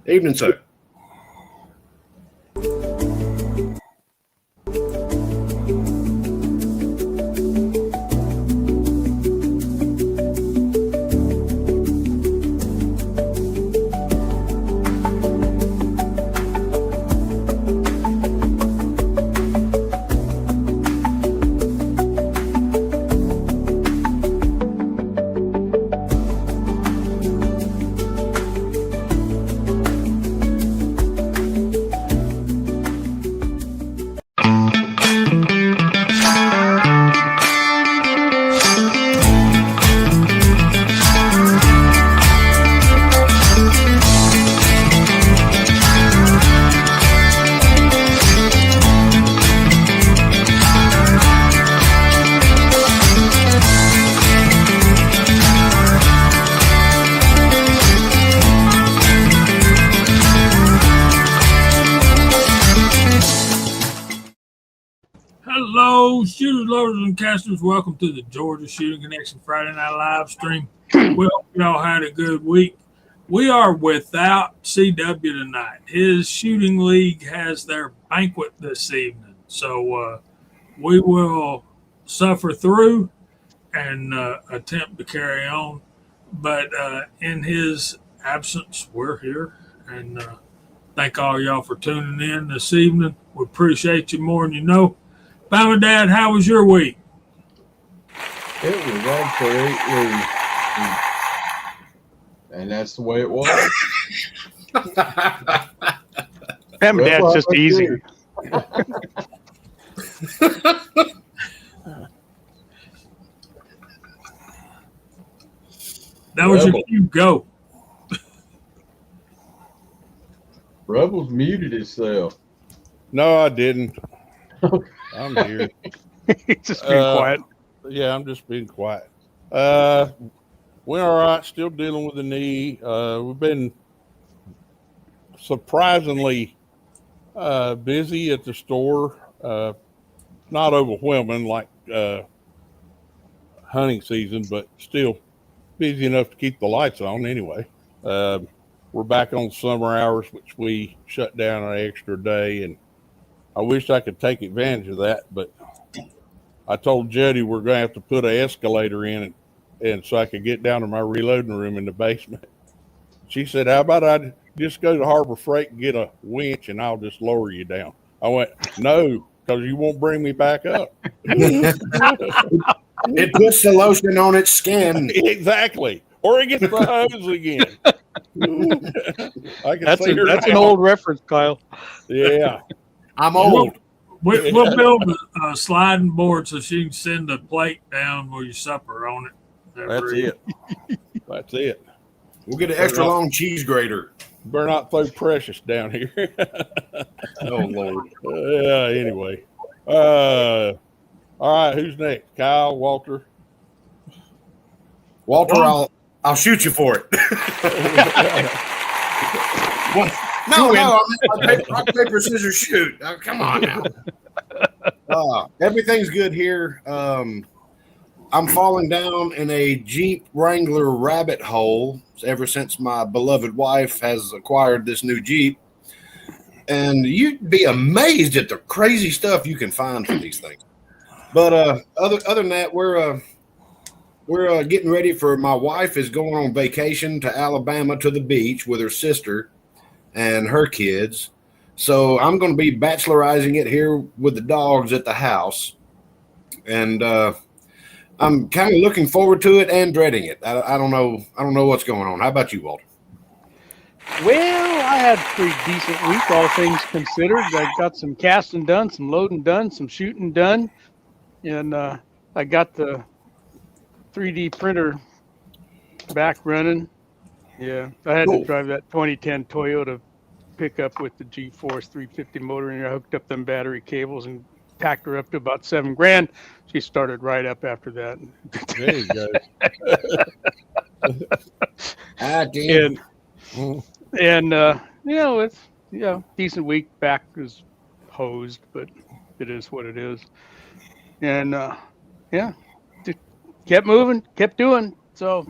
Evening, sir. Hello, shooters, loaders, and casters. Welcome to the Georgia Shooting Connection Friday Night Live stream. We hope y'all had a good week. We are without CW tonight. His shooting league has their banquet this evening. So we will suffer through and attempt to carry on. But in his absence, we're here. And thank all y'all for tuning in this evening. We appreciate you more than you know. Mama, Dad, how was your week? It was absolutely, and that's the way it was. Mama, Dad's just easy. That was your cue. Go. Rebels muted himself. No, I didn't. I'm here. Just being quiet. Yeah, I'm just being quiet. We're all right. Still dealing with the knee. We've been surprisingly busy at the store. Not overwhelming like hunting season, but still busy enough to keep the lights on anyway. We're back on summer hours, which we shut down an extra day, and I wish I could take advantage of that, but I told Jody we're going to have to put an escalator in and so I could get down to my reloading room in the basement. She said, how about I just go to Harbor Freight and get a winch and I'll just lower you down. I went, no, because you won't bring me back up. It puts the lotion on its skin. Exactly. Or it gets the hose again. That's an old reference, Kyle. Yeah. I'm old. We'll build a sliding board so she can send the plate down with your supper on it. That's it. We'll get an extra long cheese grater. Better not throw Precious down here. Oh, Lord. Anyway. All right, who's next? Kyle, Walter? Walter, I'll shoot you for it. No, rock, paper, scissors, shoot. Come on now. Everything's good here. I'm falling down in a Jeep Wrangler rabbit hole ever since my beloved wife has acquired this new Jeep. And you'd be amazed at the crazy stuff you can find for these things. But other than that, we're getting ready for, my wife is going on vacation to Alabama to the beach with her sister and her kids. So I'm going to be bachelorizing it here with the dogs at the house. And I'm kind of looking forward to it and dreading it. I don't know what's going on. How about you, Walter? Well, I had a pretty decent week, all things considered. I got some casting done, some loading done, some shooting done. And I got the 3D printer back running. Yeah, I had to drive that 2010 Toyota pickup with the G-Force 350 motor in here. I hooked up them battery cables and packed her up to about $7,000. She started right up after that. There you go. It's decent week. Back is hosed, but it is what it is. And kept moving, kept doing. So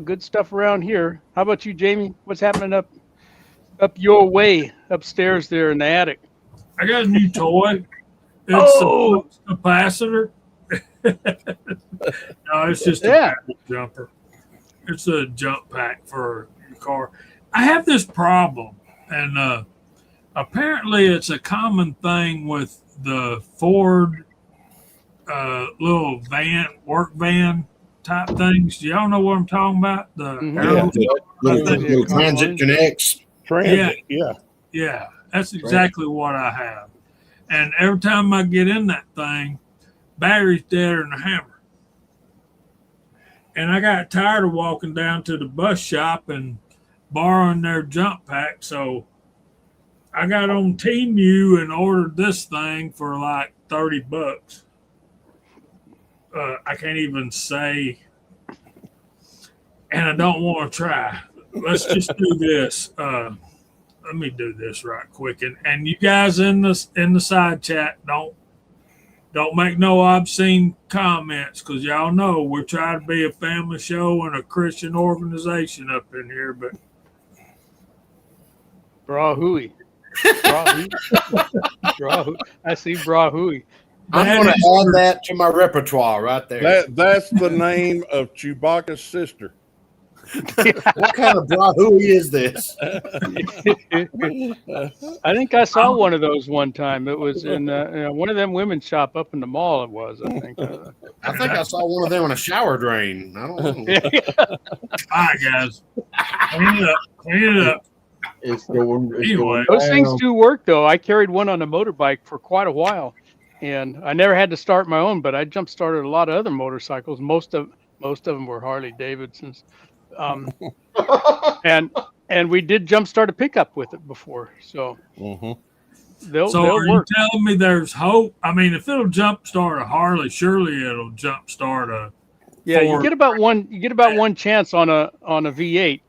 good stuff around here. How about you, Jamie? What's happening up up your way upstairs there in the attic. I got a new toy. It's a flux capacitor. No, it's just a battery jumper. It's a jump pack for your car. I have this problem, and apparently it's a common thing with the Ford little work van type things. Do y'all know what I'm talking about? Little transit connects. Yeah, that's exactly what I have. And every time I get in that thing, battery's deader than a hammer. And I got tired of walking down to the bus shop and borrowing their jump pack. So I got on Temu and ordered this thing for like $30. I can't even say, and I don't want to try. Let's just do this. Let me do this right quick, and you guys in the side chat, don't make no obscene comments, because y'all know we're trying to be a family show and a Christian organization up in here. But Brahui. I see Brahui. I'm going to add that to my repertoire right there. That's the name of Chewbacca's sister. What kind of brahui is this? I think I saw one of those one time. It was in one of them women's shop up in the mall. It was, I think. I think I saw one of them in a shower drain. I don't know. All right, guys, clean it up. Anyway, those things do work, though. I carried one on a motorbike for quite a while, and I never had to start my own, but I jump started a lot of other motorcycles. Most of them were Harley Davidsons. And we did jump start a pickup with it before, so they'll are work. you telling me there's hope? I mean, if it'll jump start a Harley, surely it'll jump start a Ford. You get about one chance on a V8,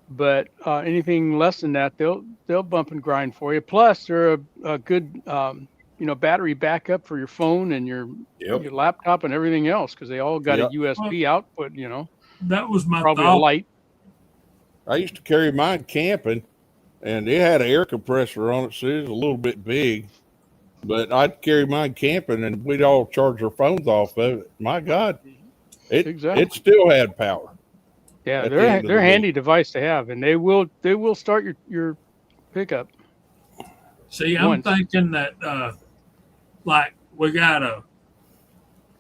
but anything less than that, they'll bump and grind for you. Plus, they're a good battery backup for your phone and your laptop and everything else, because they all got a USB output. That was my probably thought. A light. I used to carry mine camping, and it had an air compressor on it, so it was a little bit big. But I'd carry mine camping, and we'd all charge our phones off of it. My God, it still had power. Yeah, they're a handy device to have, and they will start your pickup. See, I'm thinking that like we got a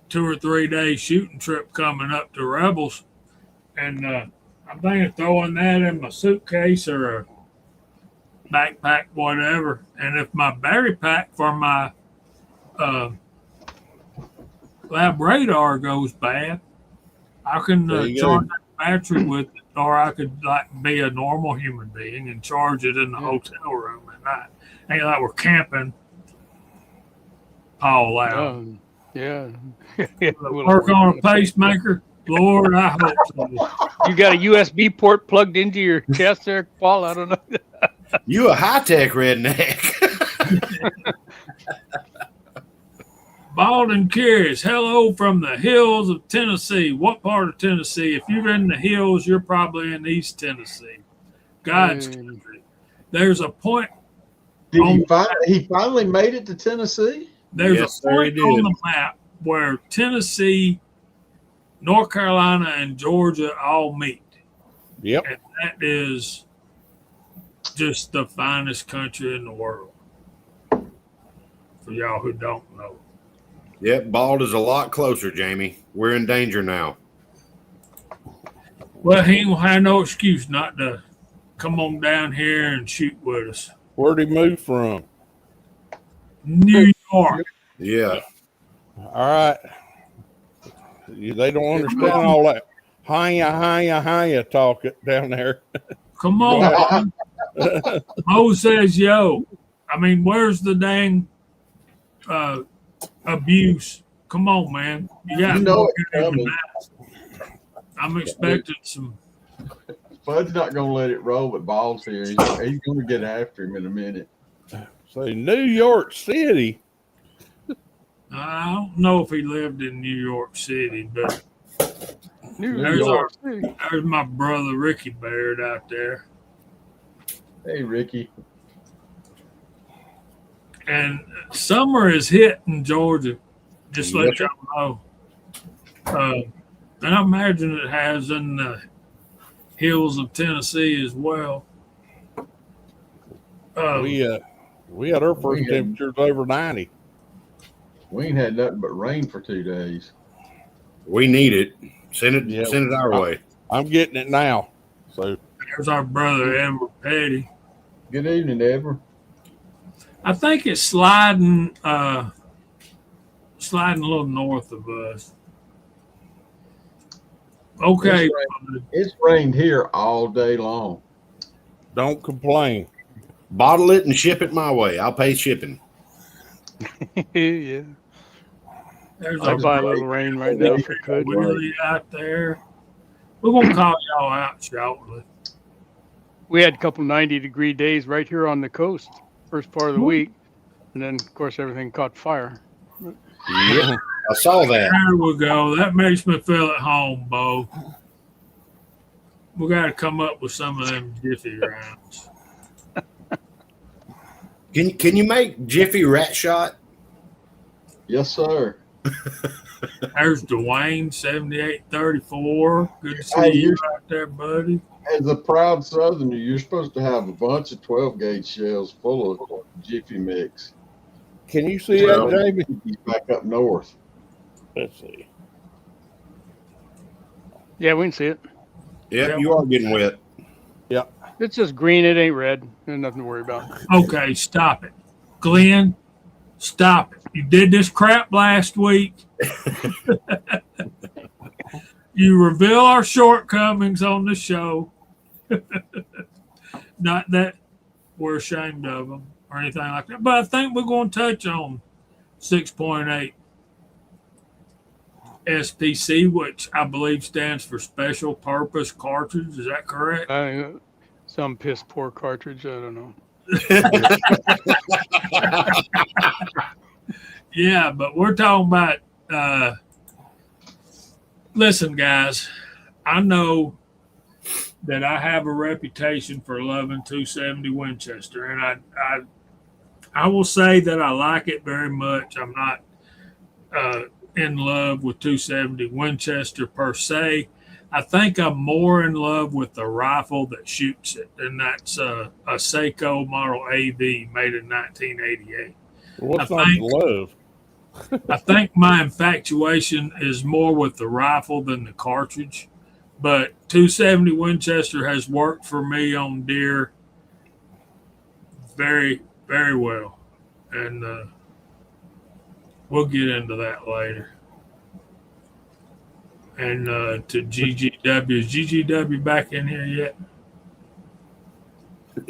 2 or 3 day shooting trip coming up to Rebels, and I'm thinking of throwing that in my suitcase or a backpack, whatever. And if my battery pack for my lab radar goes bad, I can charge that battery with it, or I could be a normal human being and charge it in the hotel room at night. Ain't like we're camping all out. Work on a pacemaker. Lord, I hope so. You got a USB port plugged into your chest there, Paul? I don't know. You a high-tech redneck. Bald and curious. Hello from the hills of Tennessee. What part of Tennessee? If you're in the hills, you're probably in East Tennessee. God's country. There's a point. He finally made it to Tennessee? There's a point on the map where Tennessee, North Carolina, and Georgia all meet. Yep. And that is just the finest country in the world. For y'all who don't know. Yep, Bald is a lot closer, Jamie. We're in danger now. Well, he ain't gonna have no excuse not to come on down here and shoot with us. Where'd he move from? New York. Yeah. All right. They don't understand all that hiya talk down there. Come on. Mo says, yo. I mean, where's the dang abuse? Come on, man. You got I'm expecting some. Bud's not going to let it roll, but Ball's here. He's going to get after him in a minute. Say New York City. I don't know if he lived in New York City, but there's my brother Ricky Baird out there. Hey, Ricky. And summer is hit in Georgia. Just Yes, let sir. y'all know. And I imagine it has in the hills of Tennessee as well. We had our first We had- temperatures over 90. We ain't had nothing but rain for 2 days. We need it. Send it. Yeah. Send it our way. I'm getting it now. So There's our brother Edward Petty. Good evening, Edward. I think it's sliding sliding a little north of us. Okay. It's rained here all day long. don't complain. Bottle it and ship it my way. I'll pay shipping. Yeah. There's I'd our buy a brother little rain right now if I could. Willie out there. We're gonna call y'all out shortly. We had a couple 90-degree days right here on the coast, first part of the week. And then, of course, everything caught fire. Yeah, I saw that. There we go. That makes me feel at home, Bo. We got to come up with some of them Jiffy rounds. Can you make Jiffy Rat Shot? Yes, sir. There's Dwayne, 7834. Good to see Hey, you you're- out there, buddy. As a proud Southerner, you're supposed to have a bunch of 12-gauge shells full of Jiffy Mix. Can you see Well, that, Jamie? He's back up north. Let's see. Yeah, we can see it. Yeah, you are getting wet. It's just green. It ain't red. There's nothing to worry about. Okay, stop it. Glenn, stop it. You did this crap last week. You reveal our shortcomings on the show. Not that we're ashamed of them or anything like that, but I think we're going to touch on 6.8 SPC, which I believe stands for Special Purpose Cartridge. Is that correct? Some piss poor cartridge. I don't know. Yeah, but we're talking about. Listen, guys, I know that I have a reputation for loving 270 Winchester, and I will say that I like it very much. I'm not in love with 270 Winchester per se. I think I'm more in love with the rifle that shoots it, and that's a Seiko Model AV made in 1988. What's I not think- to love? I think my infatuation is more with the rifle than the cartridge, but 270 Winchester has worked for me on deer very, very well, and we'll get into that later. And to GGW, is GGW back in here yet?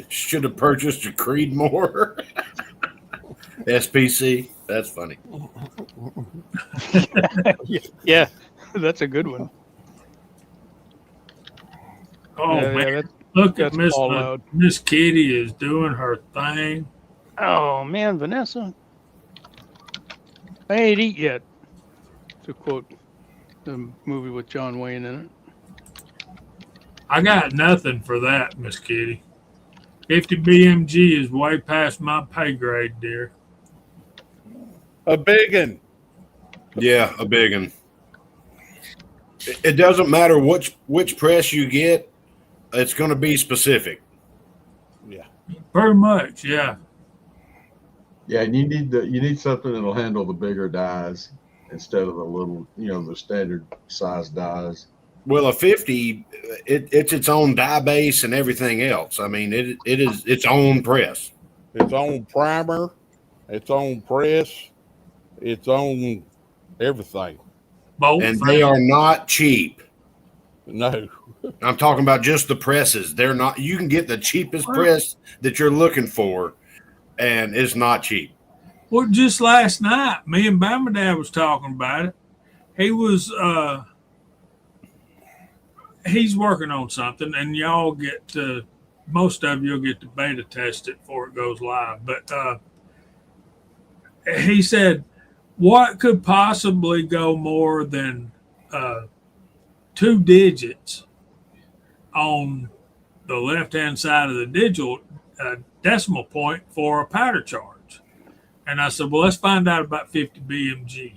Should have purchased a Creedmoor. SPC. That's funny. Yeah, that's a good one. Oh Yeah, man, yeah, look at that's all loud. Miss Kitty is doing her thing. Oh man, Vanessa, I ain't eat yet. To quote the movie with John Wayne in it. I got nothing for that, Miss Kitty. 50 BMG is way past my pay grade, dear. A big one. Yeah, a big one. It doesn't matter which press you get. It's going to be specific. Yeah. Pretty much, yeah. Yeah, and you need something that'll handle the bigger dies instead of the little, the standard size dies. Well, a 50, it's its own die base and everything else. I mean, it is its own press. Its own primer, its own press, its own everything. Both And they are not cheap. No. I'm talking about just the presses. They're not. You can get the cheapest press that you're looking for, and it's not cheap. Well, just last night, me and Bama Dad was talking about it. He was he's working on something, and y'all get to, most of you'll get to beta test it before it goes live. But he said, what could possibly go more than 2 digits on the left-hand side of the decimal point for a powder charge. And I said, well, let's find out about 50 BMG.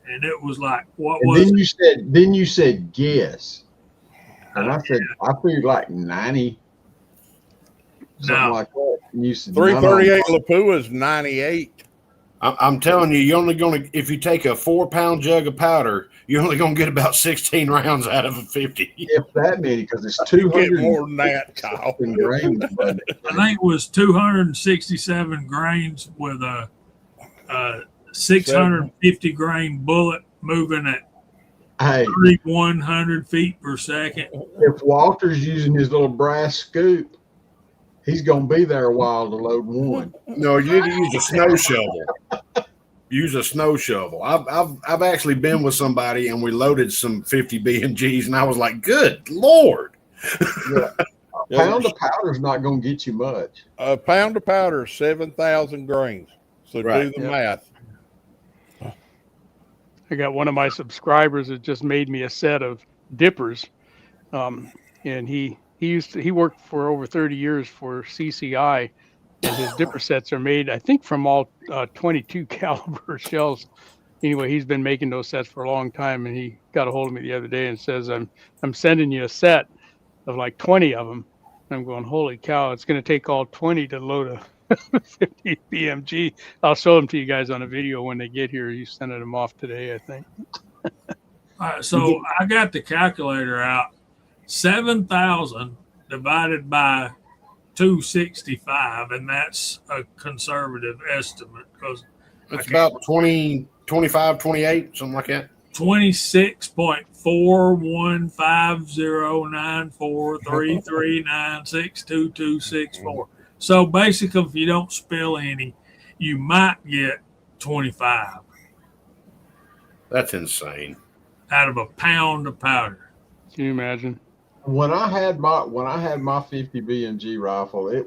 And it was like, what And was then it? you said guess. And I said, I figured like 90, something No. like that. And you said, no, no. 338 Lapua is 98. I'm telling you, you're only going to, if you take a 4-pound jug of powder, you're only going to get about 16 rounds out of a 50. If that many, because it's You 200 get more than that, Kyle. grains. Buddy. I think it was 267 grains with a 650 grain bullet moving at Hey, 3,100 feet per second. if Walter's using his little brass scoop, he's going to be there a while to load one. No, you need to use a snow shovel. Use a snow shovel. I've actually been with somebody and we loaded some 50 BMGs and I was like, good Lord. Yeah. A pound of powder is not going to get you much. A pound of powder is 7,000 grains. So Right. do the math. I got one of my subscribers that just made me a set of dippers, and he worked for over 30 years for CCI, and his dipper sets are made, I think, from all 22 caliber shells. Anyway, he's been making those sets for a long time, and he got a hold of me the other day and says, I'm sending you a set of like 20 of them. And I'm going, holy cow, it's going to take all 20 to load a 50 BMG. I'll show them to you guys on a video when they get here. He's sending them off today, I think. All right, so I got the calculator out. 7,000 divided by 265, and that's a conservative estimate because It's about 20, 25, 28, something like that. 26.41509433962264. So basically, if you don't spill any, you might get 25 That's insane. out of a pound of powder. Can you imagine? When I had my 50 BMG rifle,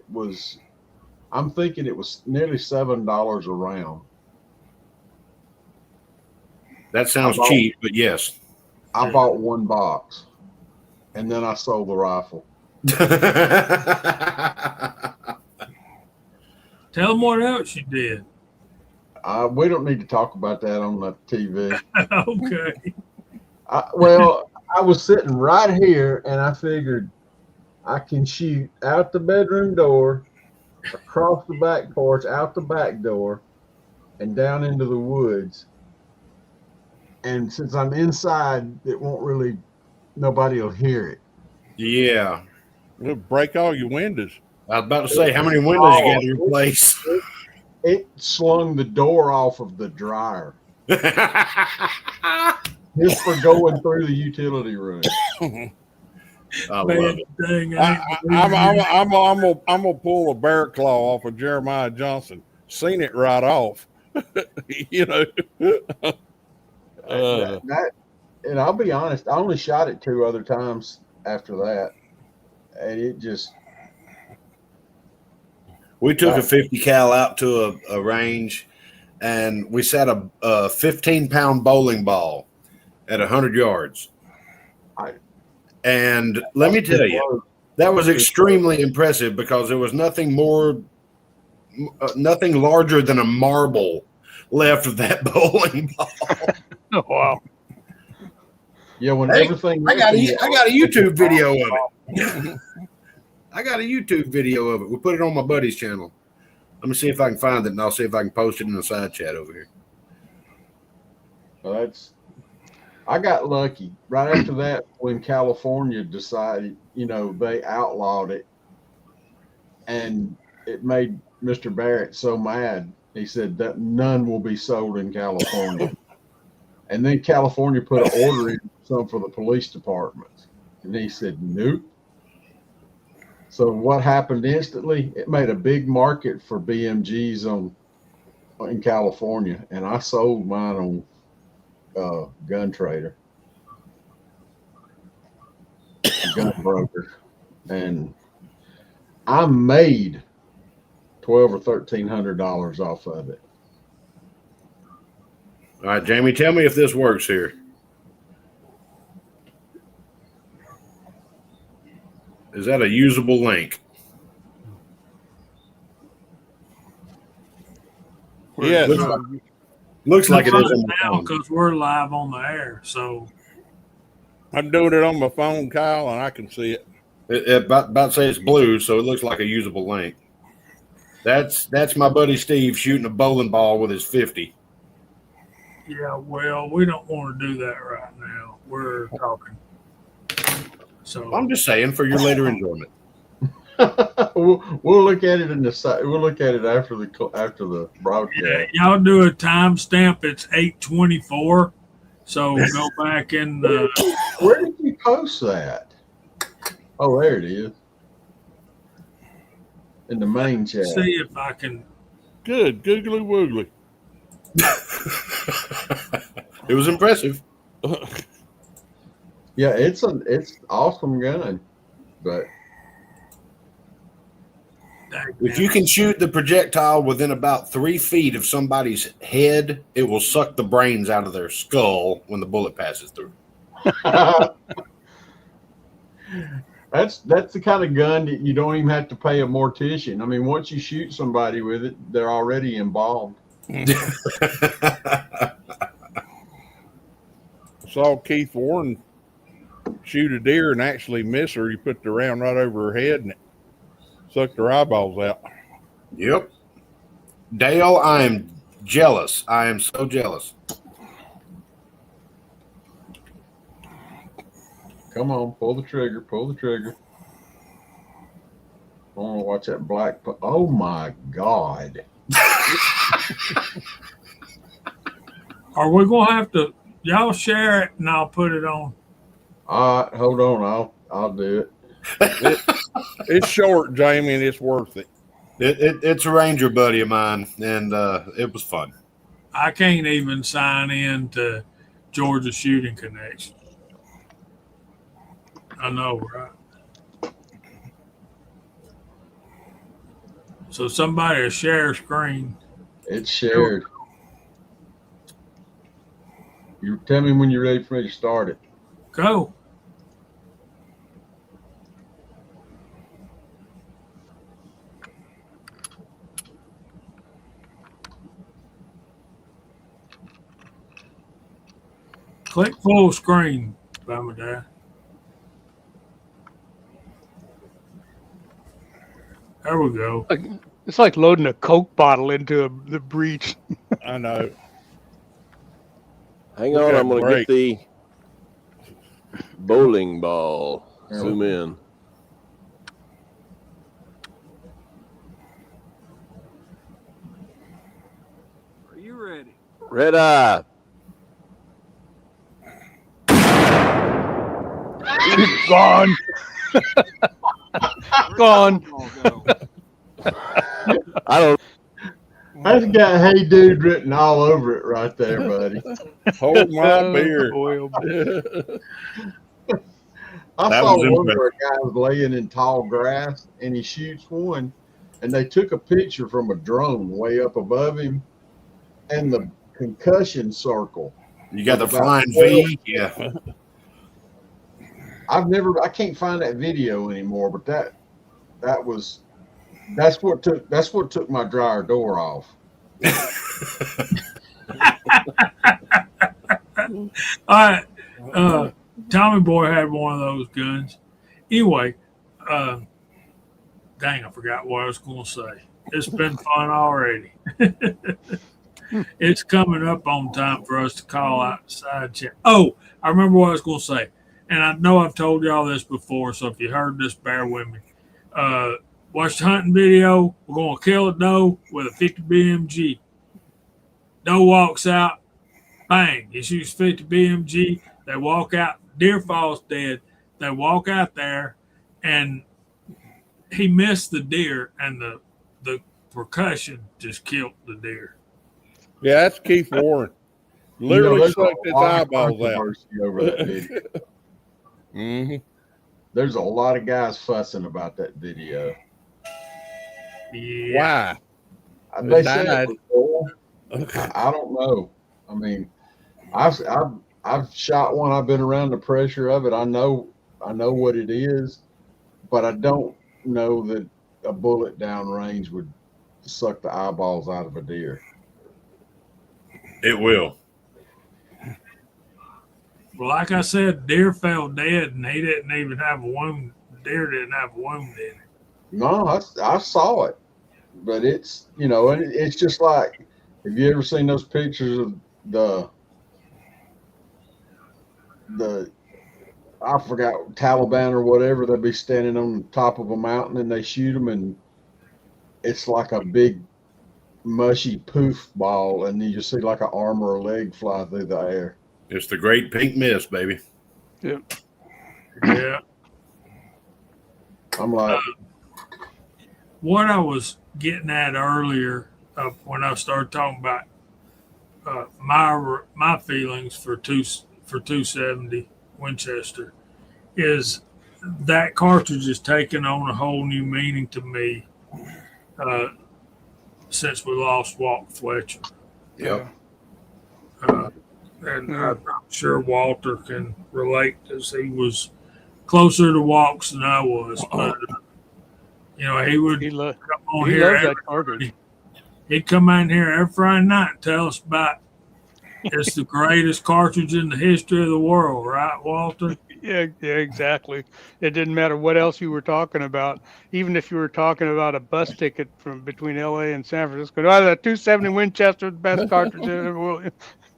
I'm thinking it was nearly $7 a round. That sounds cheap, but yes. I bought one box, and then I sold the rifle. Tell them what else you did. We don't need to talk about that on the TV. Okay. Well, I was sitting right here, and I figured I can shoot out the bedroom door, across the back porch, out the back door, and down into the woods. And since I'm inside, nobody will hear it. Yeah. It'll break all your windows. I was about to say, how many windows you got in your place? It slung the door off of the dryer just for going through the utility room. I love Man, it. dang, I'm gonna pull a bear claw off of Jeremiah Johnson. Seen it right off. You know. And I'll be honest, I only shot it 2 other times after that, and it just. We took a 50 cal out to a range, and we set a 15-pound bowling ball at 100 yards. And let me tell you, that was extremely impressive because there was nothing larger than a marble left of that bowling ball. Oh, wow. Yeah, when Hey, everything. I got a YouTube video of it. I got a YouTube video of it. We put it on my buddy's channel. Let me see if I can find it, and I'll see if I can post it in the side chat over here. Well, I got lucky. Right after that, when California decided, they outlawed it, and it made Mr. Barrett so mad. He said that none will be sold in California. And then California put an order in some for the police department. And he said, nope. So what happened instantly? It made a big market for BMGs in California, and I sold mine on Gun Trader, Gun Broker, and I made $1,200 or $1,300 off of it. All right, Jamie, tell me if this works here. Is that a usable link? Yeah, Looks like it is on now the phone. because we're live on the air. So I'm doing it on my phone, Kyle, and I can see it. About to say it's blue, so it looks like a usable link. That's my buddy Steve shooting a bowling ball with his 50. yeah, well, we don't want to do that right now. We're talking. So I'm just saying for your later enjoyment. we'll look at it in the side. We'll look at it after the broadcast. yeah, y'all do a timestamp. It's 8:24. So go back in the. Where did you post that? Oh, there it is. In the main chat. See if I can. Good, googly woogly. It was impressive. Yeah, it's awesome gun, but If you can shoot the projectile within about 3 feet of somebody's head, it will suck the brains out of their skull when the bullet passes through. that's the kind of gun that you don't even have to pay a mortician. I mean, once you shoot somebody with it, they're already embalmed. I saw Keith Warren shoot a deer and actually miss her. He put the round right over her head and it sucked her eyeballs out. Yep. Dale, I am jealous. I am so jealous. Come on, pull the trigger, pull the trigger. I want to watch that black. Oh my God. Are we gonna have to? Y'all share it and I'll put it on. All right, hold on. I'll do it. It's short, Jamie, and it's worth it. It's a Ranger buddy of mine, and it was fun. I can't even sign in to Georgia Shooting Connection. I know, right? So somebody will share screen. It's shared. You tell me when you're ready for me to start it. Go. Click full screen, Bama Dad. There we go. It's like loading a Coke bottle into the breech. I know. Hang Look on, at I'm going to break. get the bowling ball. Zoom in. Are you ready? Red eye. Gone. Gone. I don't. That's got "Hey Dude" written all over it right there, buddy. Hold my beer. Boy, oh boy. I That saw was one where a guy was laying in tall grass and he shoots one, and they took a picture from a drone way up above him, and the concussion circle. You got the About flying 12. V, yeah. I can't find that video anymore, but that's what took my dryer door off. All right. Tommy Boy had one of those guns. Anyway, dang, I forgot what I was going to say. It's been fun already. It's coming up on time for us to call out the side chat. Oh, I remember what I was going to say. And I know I've told y'all this before, so if you heard this, bear with me. Watch the hunting video. We're going to kill a doe with a 50 BMG. Doe walks out. Bang. He shoots 50 BMG. They walk out. Deer falls dead. They walk out there, and he missed the deer, and the percussion just killed the deer. Yeah, that's Keith Warren. Literally sucked his eyeballs out. Over that video. Mm-hmm. There's a lot of guys fussing about that video. Yeah. Why? They said it before. I don't know. I mean, I've shot one. I've been around the pressure of it. I know what it is, but I don't know that a bullet down range would suck the eyeballs out of a deer. It will. Well, like I said, deer fell dead, and he didn't even have a wound. Deer didn't have a wound in it. No, I saw it, but it's and it's just like, have you ever seen those pictures of the I forgot, Taliban or whatever? They'll be standing on the top of a mountain and they shoot them, and it's like a big mushy poof ball, and you just see like an arm or a leg fly through the air. It's the great pink mist, baby. Yep. Yeah. I'm like, What I was getting at earlier when I started talking about my feelings for 270 Winchester is that cartridge is taking on a whole new meaning to me since we lost Walt Fletcher. Yep. And I'm sure Walter can relate as he was closer to Walks than I was. But, he would He come loves on here. that cartridge. He'd come in here every Friday night and tell us about it's the greatest cartridge in the history of the world, right, Walter? Yeah, exactly. It didn't matter what else you were talking about. Even if you were talking about a bus ticket from between LA and San Francisco, that 270 Winchester, the best cartridge in the world.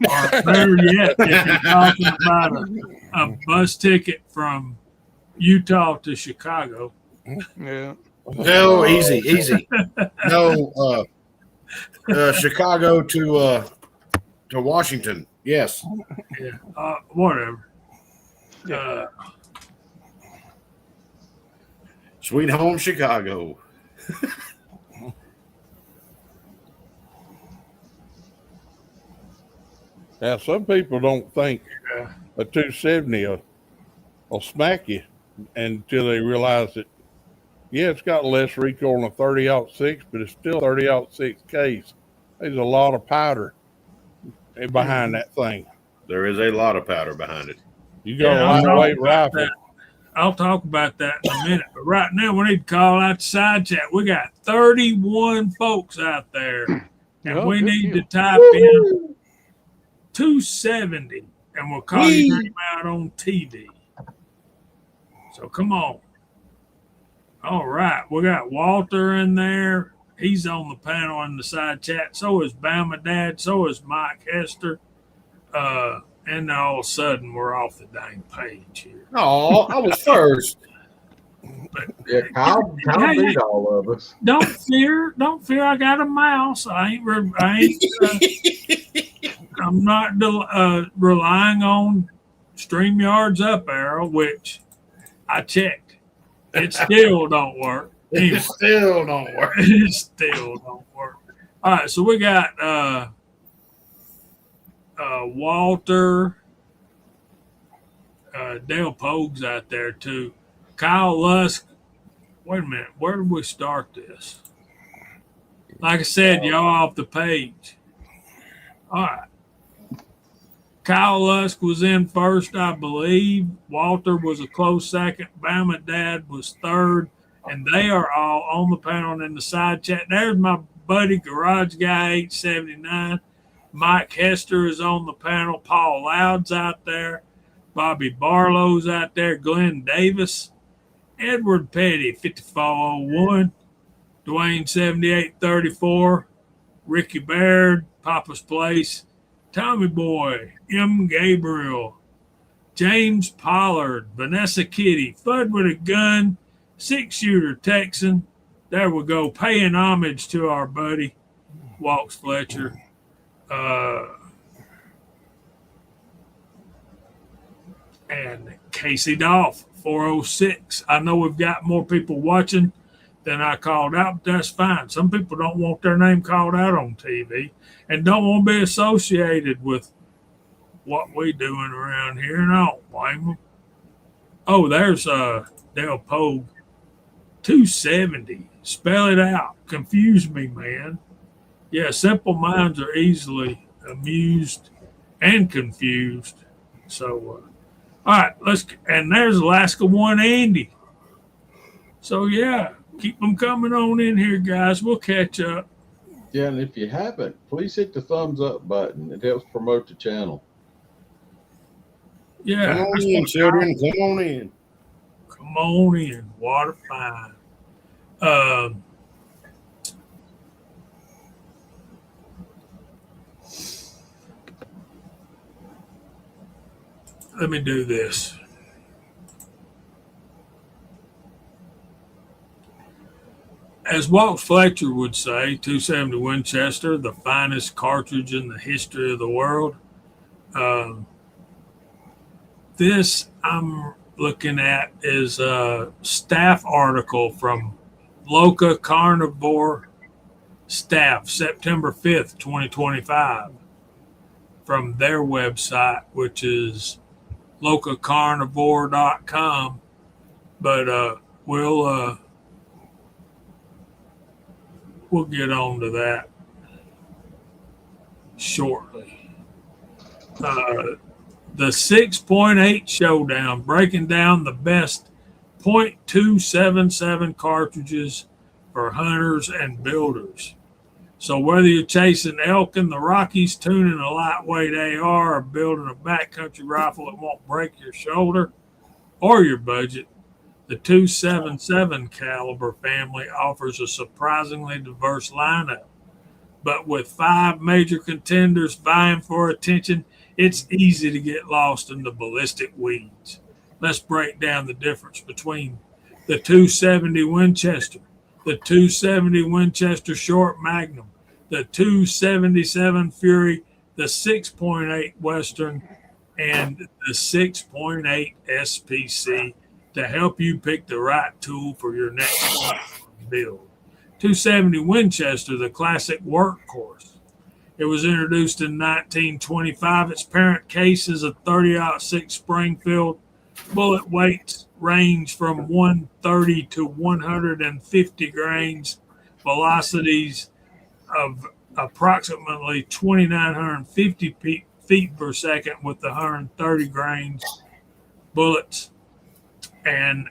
Or better yet, if you're talking about a bus ticket from Utah to Chicago. Yeah. No, easy. No, Chicago to Washington. Yes. Yeah. Whatever. Sweet home Chicago. Now, some people don't think a 270 will smack you until they realize that, yeah, it's got less recoil than a 30-06, but it's still 30-06 case. There's a lot of powder behind that thing. There is a lot of powder behind it. You got a lightweight rifle. I'll talk about that in a minute. But right now, we need to call out the side chat. We got 31 folks out there, and we need to type in 270, and we'll call your name out on TV. So come on. All right. We got Walter in there. He's on the panel in the side chat. So is Bama Dad. So is Mike Hester. And then all of a sudden, we're off the dang page here. Oh, I was first. But, yeah, Kyle beat all of us. Don't fear. I got a mouse. I'm not relying on StreamYard's up arrow, which I checked. It still don't work. Anyway, It still don't work. it still don't work. All right, so we got Walter, Dale Pogue's out there too. Kyle Lusk. Wait a minute. Where did we start this? Like I said, y'all off the page. All right. Kyle Lusk was in first, I believe. Walter was a close second. Bama Dad was third. And they are all on the panel and in the side chat. There's my buddy, Garage Guy 879. Mike Hester is on the panel. Paul Loud's out there. Bobby Barlow's out there. Glenn Davis. Edward Petty, 5401. Dwayne, 7834. Ricky Baird, Papa's Place. Tommy Boy, M. Gabriel. James Pollard. Vanessa Kitty. Fudd with a Gun. 6-shooter Texan. There we go. Paying homage to our buddy, Walks Fletcher. And Casey Dolph, 406. I know we've got more people watching than I called out, but that's fine. Some people don't want their name called out on TV and don't want to be associated with what we doing around here, and I don't blame them. Oh, there's Dale Pogue. 270. Spell it out. Confuse me, man. Yeah, simple minds are easily amused and confused. So, all right, and there's Alaska 1 Andy. So, yeah, keep them coming on in here, guys. We'll catch up. Yeah, and if you haven't, please hit the thumbs up button. It helps promote the channel. Yeah. Come on in, children. Come on in. Come on in. Water fine. Let me do this. As Walt Fletcher would say, 270 Winchester, the finest cartridge in the history of the world. This I'm looking at is a staff article from Loca Carnivore Staff, September 5th, 2025, from their website, which is locacarnivore.com. But we'll get on to that shortly. The 6.8 showdown, breaking down the best .277 cartridges for hunters and builders. So whether you're chasing elk in the Rockies, tuning a lightweight AR, or building a backcountry rifle that won't break your shoulder or your budget, the 277 caliber family offers a surprisingly diverse lineup. But with 5 major contenders vying for attention, it's easy to get lost in the ballistic weeds. Let's break down the difference between the 270 Winchester, the 270 Winchester Short Magnum, the 277 Fury, the 6.8 Western, and the 6.8 SPC to help you pick the right tool for your next build. 270 Winchester, the classic workhorse. It was introduced in 1925. Its parent case is a 30-06 Springfield. Bullet weights range from 130 to 150 grains. Velocities of approximately 2,950 feet per second with the 130 grains bullets. And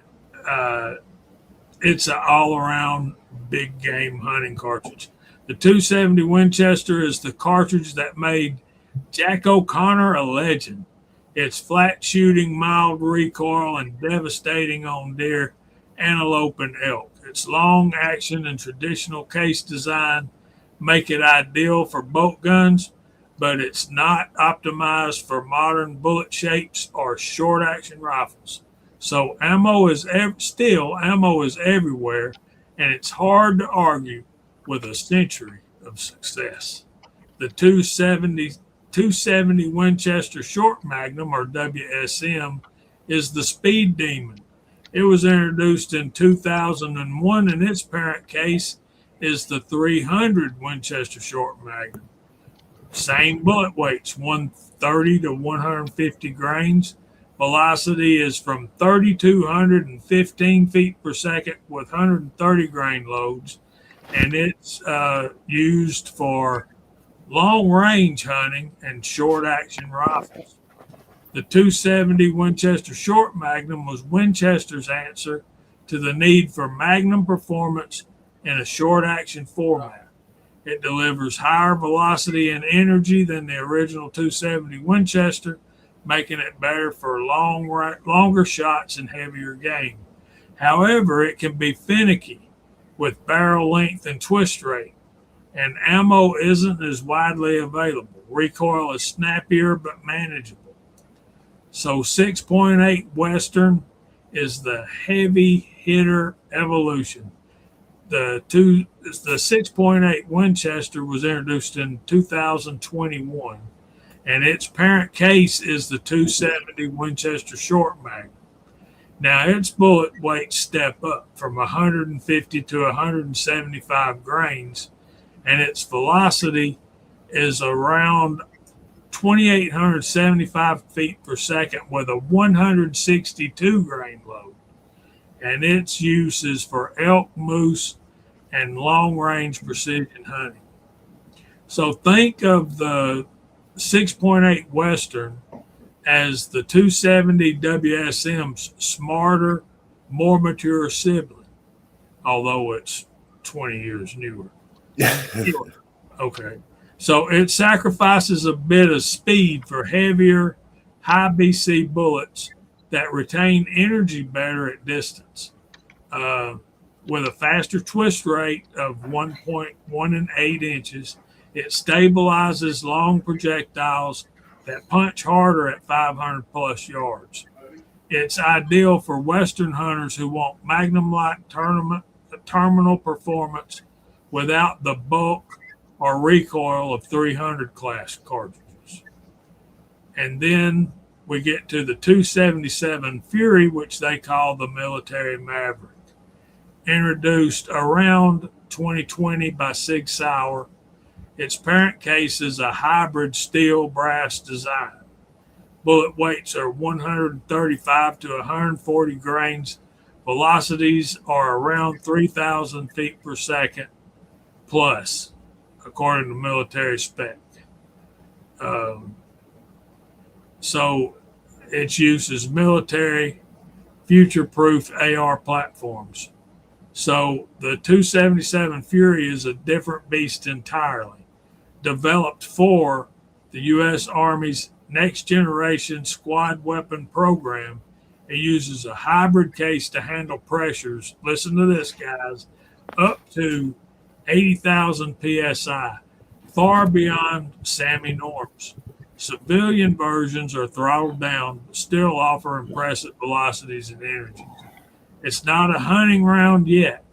it's an all-around big game hunting cartridge. The 270 Winchester is the cartridge that made Jack O'Connor a legend. It's flat shooting, mild recoil, and devastating on deer, antelope, and elk. Its long action and traditional case design make it ideal for boat guns, but it's not optimized for modern bullet shapes or short action rifles. So ammo is everywhere, and it's hard to argue with a century of success. The 270 Winchester Short Magnum, or WSM, is the speed demon. It was introduced in 2001, and its parent case is the 300 Winchester Short Magnum. Same bullet weights, 130 to 150 grains. Velocity is from 3,215 feet per second with 130 grain loads, and it's used for long-range hunting and short-action rifles. The 270 Winchester Short Magnum was Winchester's answer to the need for Magnum performance in a short-action format. It delivers higher velocity and energy than the original 270 Winchester, making it better for longer shots and heavier game. However, it can be finicky with barrel length and twist rate, and ammo isn't as widely available. Recoil is snappier but manageable. So 6.8 Western is the heavy hitter evolution. The 6.8 Winchester was introduced in 2021, and its parent case is the 270 Winchester Short Magnum. Now, its bullet weights step up from 150 to 175 grains, and its velocity is around 2,875 feet per second with a 162 grain load. And its use is for elk, moose, and long-range precision hunting. So think of the 6.8 Western as the 270 WSM's smarter, more mature sibling, although it's 20 years newer. Okay. So it sacrifices a bit of speed for heavier, high BC bullets that retain energy better at distance. With a faster twist rate of 1.1 inches, it stabilizes long projectiles that punch harder at 500 plus yards. It's ideal for Western hunters who want Magnum-like terminal performance without the bulk or recoil of 300 class cartridges. And then we get to the 277 Fury, which they call the military Maverick. Introduced around 2020 by Sig Sauer. Its parent case is a hybrid steel brass design. Bullet weights are 135 to 140 grains. Velocities are around 3,000 feet per second plus, according to military spec. So its use is military, future-proof AR platforms. So the 277 Fury is a different beast entirely. Developed for the U.S. Army's next generation squad weapon program, it uses a hybrid case to handle pressures. Listen to this, guys, up to 80,000 psi, far beyond SAMI norms. Civilian versions are throttled down, but still offer impressive velocities and energy. It's not a hunting round yet,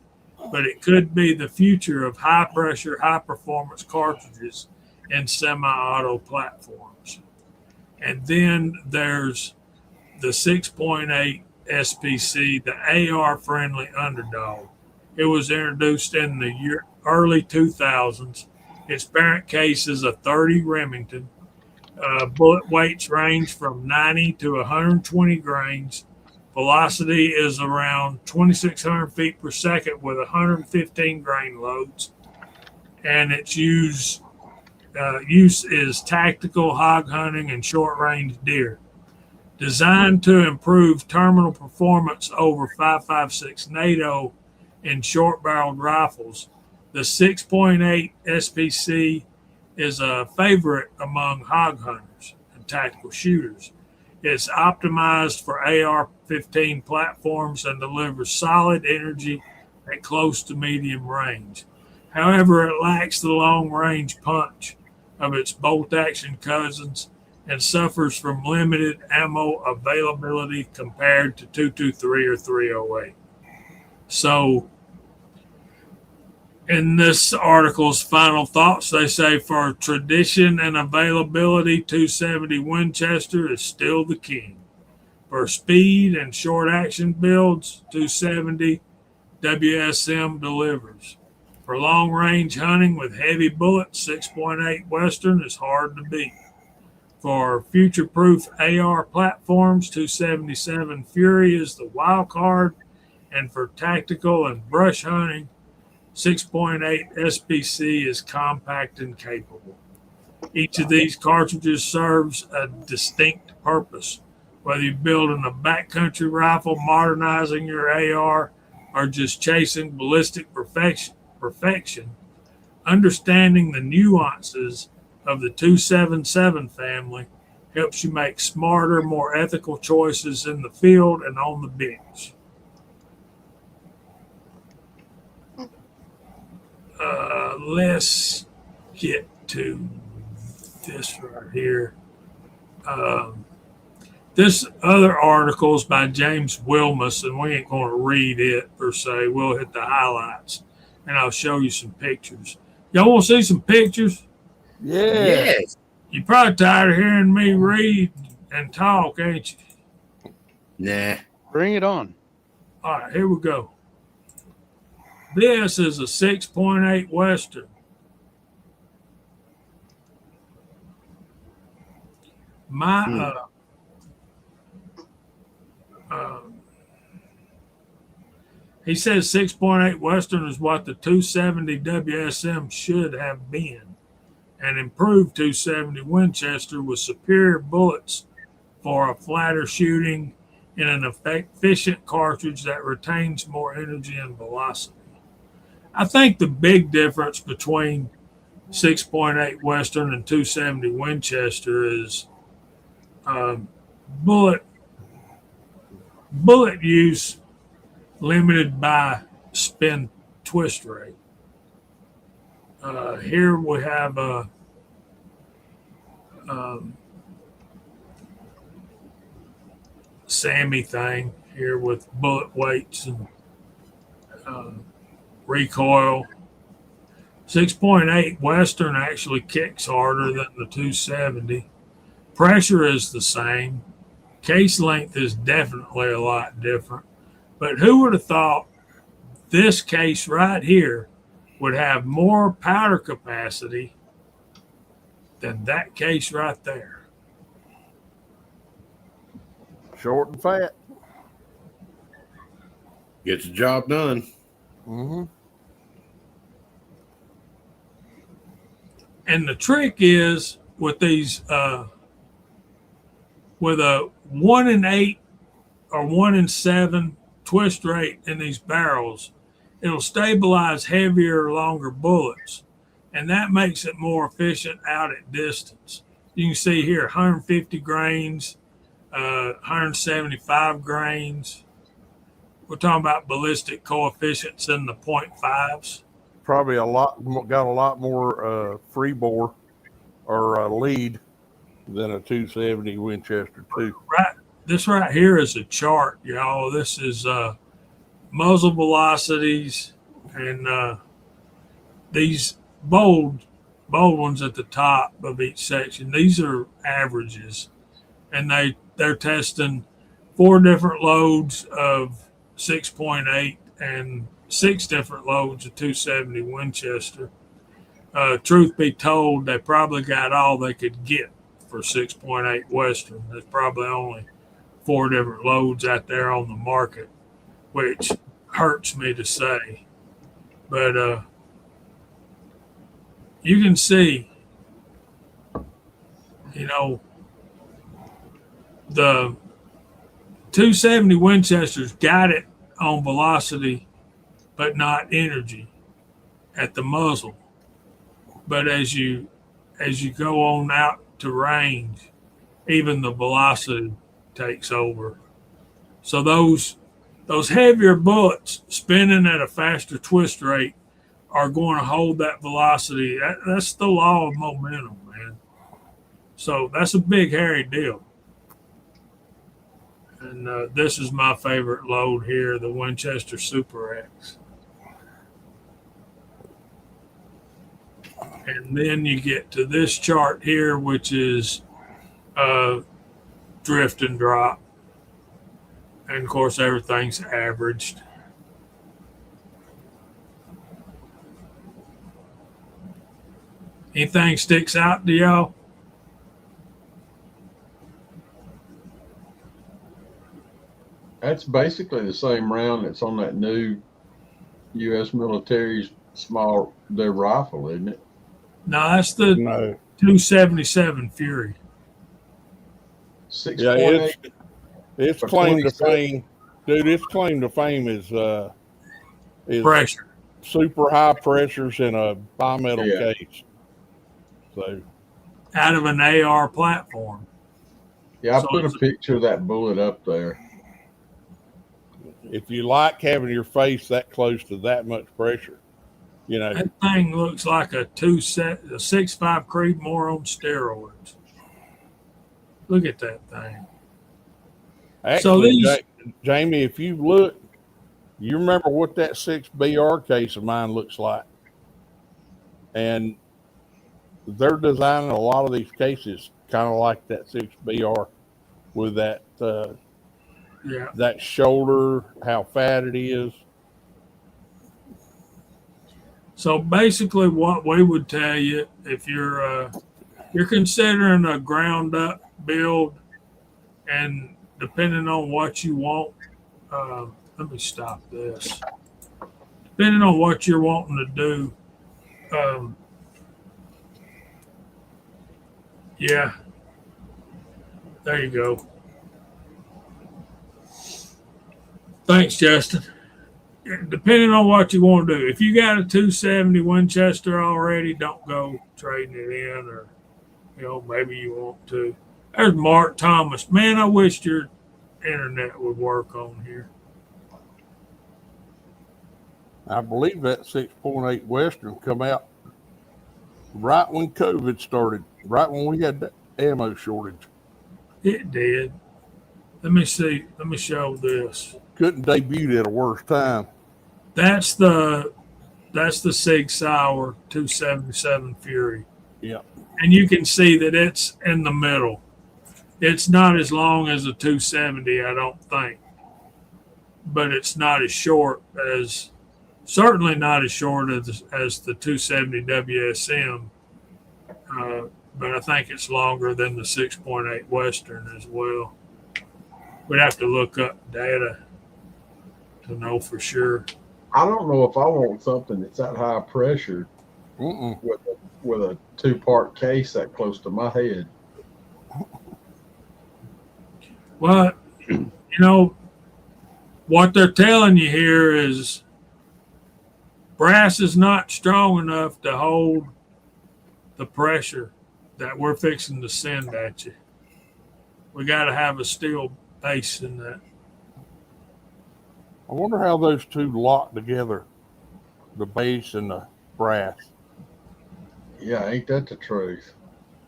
but it could be the future of high-pressure, high-performance cartridges in semi-auto platforms. And then there's the 6.8 SPC, the AR-friendly underdog. It was introduced in the early 2000s. Its parent case is a 30 Remington. Bullet weights range from 90 to 120 grains. Velocity is around 2,600 feet per second with 115 grain loads. And its use is tactical, hog hunting, and short-range deer. Designed to improve terminal performance over 5.56 NATO in short-barreled rifles, the 6.8 SPC is a favorite among hog hunters and tactical shooters. It's optimized for AR-15 platforms and delivers solid energy at close to medium range. However, it lacks the long-range punch of its bolt-action cousins and suffers from limited ammo availability compared to 223 or 308. So, in this article's final thoughts, they say for tradition and availability, 270 Winchester is still the king. For speed and short action builds, 270 WSM delivers. For long range hunting with heavy bullets, 6.8 Western is hard to beat. For future proof AR platforms, 277 Fury is the wild card. And for tactical and brush hunting, 6.8 SPC is compact and capable. Each of these cartridges serves a distinct purpose. Whether you're building a backcountry rifle, modernizing your AR, or just chasing ballistic perfection, understanding the nuances of the 277 family helps you make smarter, more ethical choices in the field and on the bench. Let's get to this right here. This other article is by James Wilmus, and we ain't going to read it per se. We'll hit the highlights, and I'll show you some pictures. Y'all want to see some pictures? Yeah. Yes. You're probably tired of hearing me read and talk, ain't you? Nah. Bring it on. All right, here we go. This is a 6.8 Western. He says 6.8 Western is what the 270 WSM should have been. An improved 270 Winchester with superior bullets for a flatter shooting in an efficient cartridge that retains more energy and velocity. I think the big difference between 6.8 Western and 270 Winchester is bullet use limited by spin twist rate. Here we have a Sammy thing here with bullet weights and recoil. 6.8 Western actually kicks harder than the 270. Pressure is the same. Case length is definitely a lot different. But who would have thought this case right here would have more powder capacity than that case right there? Short and fat. Gets the job done. Mm-hmm. And the trick is with these, with a 1 in 8 or 1 in 7 twist rate in these barrels, it'll stabilize heavier, longer bullets. And that makes it more efficient out at distance. You can see here 150 grains, 175 grains. We're talking about ballistic coefficients in the 0.5s. Probably got a lot more free bore or lead than a 270 Winchester too. Right. This right here is a chart, y'all. This is muzzle velocities and these bold ones at the top of each section. These are averages, and they're testing 4 different loads of 6.8 and 6 different loads of 270 Winchester. Truth be told, they probably got all they could get for 6.8 Western. There's probably only 4 different loads out there on the market, which hurts me to say. But you can see, the 270 Winchester's got it on velocity, but not energy at the muzzle. But as you go on out to range, even the velocity takes over. So those heavier bullets spinning at a faster twist rate are going to hold that velocity. That's the law of momentum, man. So that's a big, hairy deal. And this is my favorite load here, the Winchester Super X. And then you get to this chart here, which is drift and drop. And of course, everything's averaged. Anything sticks out to y'all? That's basically the same round that's on that new U.S. military's their rifle, isn't it? No, that's the 277 Fury. 6.8. Yeah, its claim to fame, dude. Its claim to fame is Pressure. super high pressures in a bimetal case. So Out of an AR platform. Yeah, I So put a picture of that bullet up there. if you like having your face that close to that much pressure, That thing looks like a 6.5 Creedmoor on steroids. Look at that thing. Actually, Jamie, if you look, you remember what that 6BR case of mine looks like. And they're designing a lot of these cases kind of like that 6BR with that that shoulder, how fat it is. So basically what we would tell you, if you're considering a ground up build, and depending on what you want, let me stop this. Depending on what you're wanting to do, there you go. Thanks, Justin. depending on what you want to do. If you got a 270 Winchester already, don't go trading it in, or maybe you want to. There's Mark Thomas. Man, I wish your internet would work on here. I believe that 6.8 Western come out right when COVID started, right when we had the ammo shortage. It did. Let me see. Let me show this. Couldn't debut at a worse time. That's the Sig Sauer 277 Fury. Yeah. And you can see that it's in the middle. It's not as long as a 270, I don't think. But it's not as short as, certainly not as short as the 270 WSM. But I think it's longer than the 6.8 Western as well. We'd have to look up data to know for sure. I don't know if I want something that's that high pressure Mm-mm. with a 2-part case that close to my head. Well, what they're telling you here is brass is not strong enough to hold the pressure that we're fixing to send at you. We got to have a steel base in that. I wonder how those two lock together, the base and the brass. Yeah, ain't that the truth?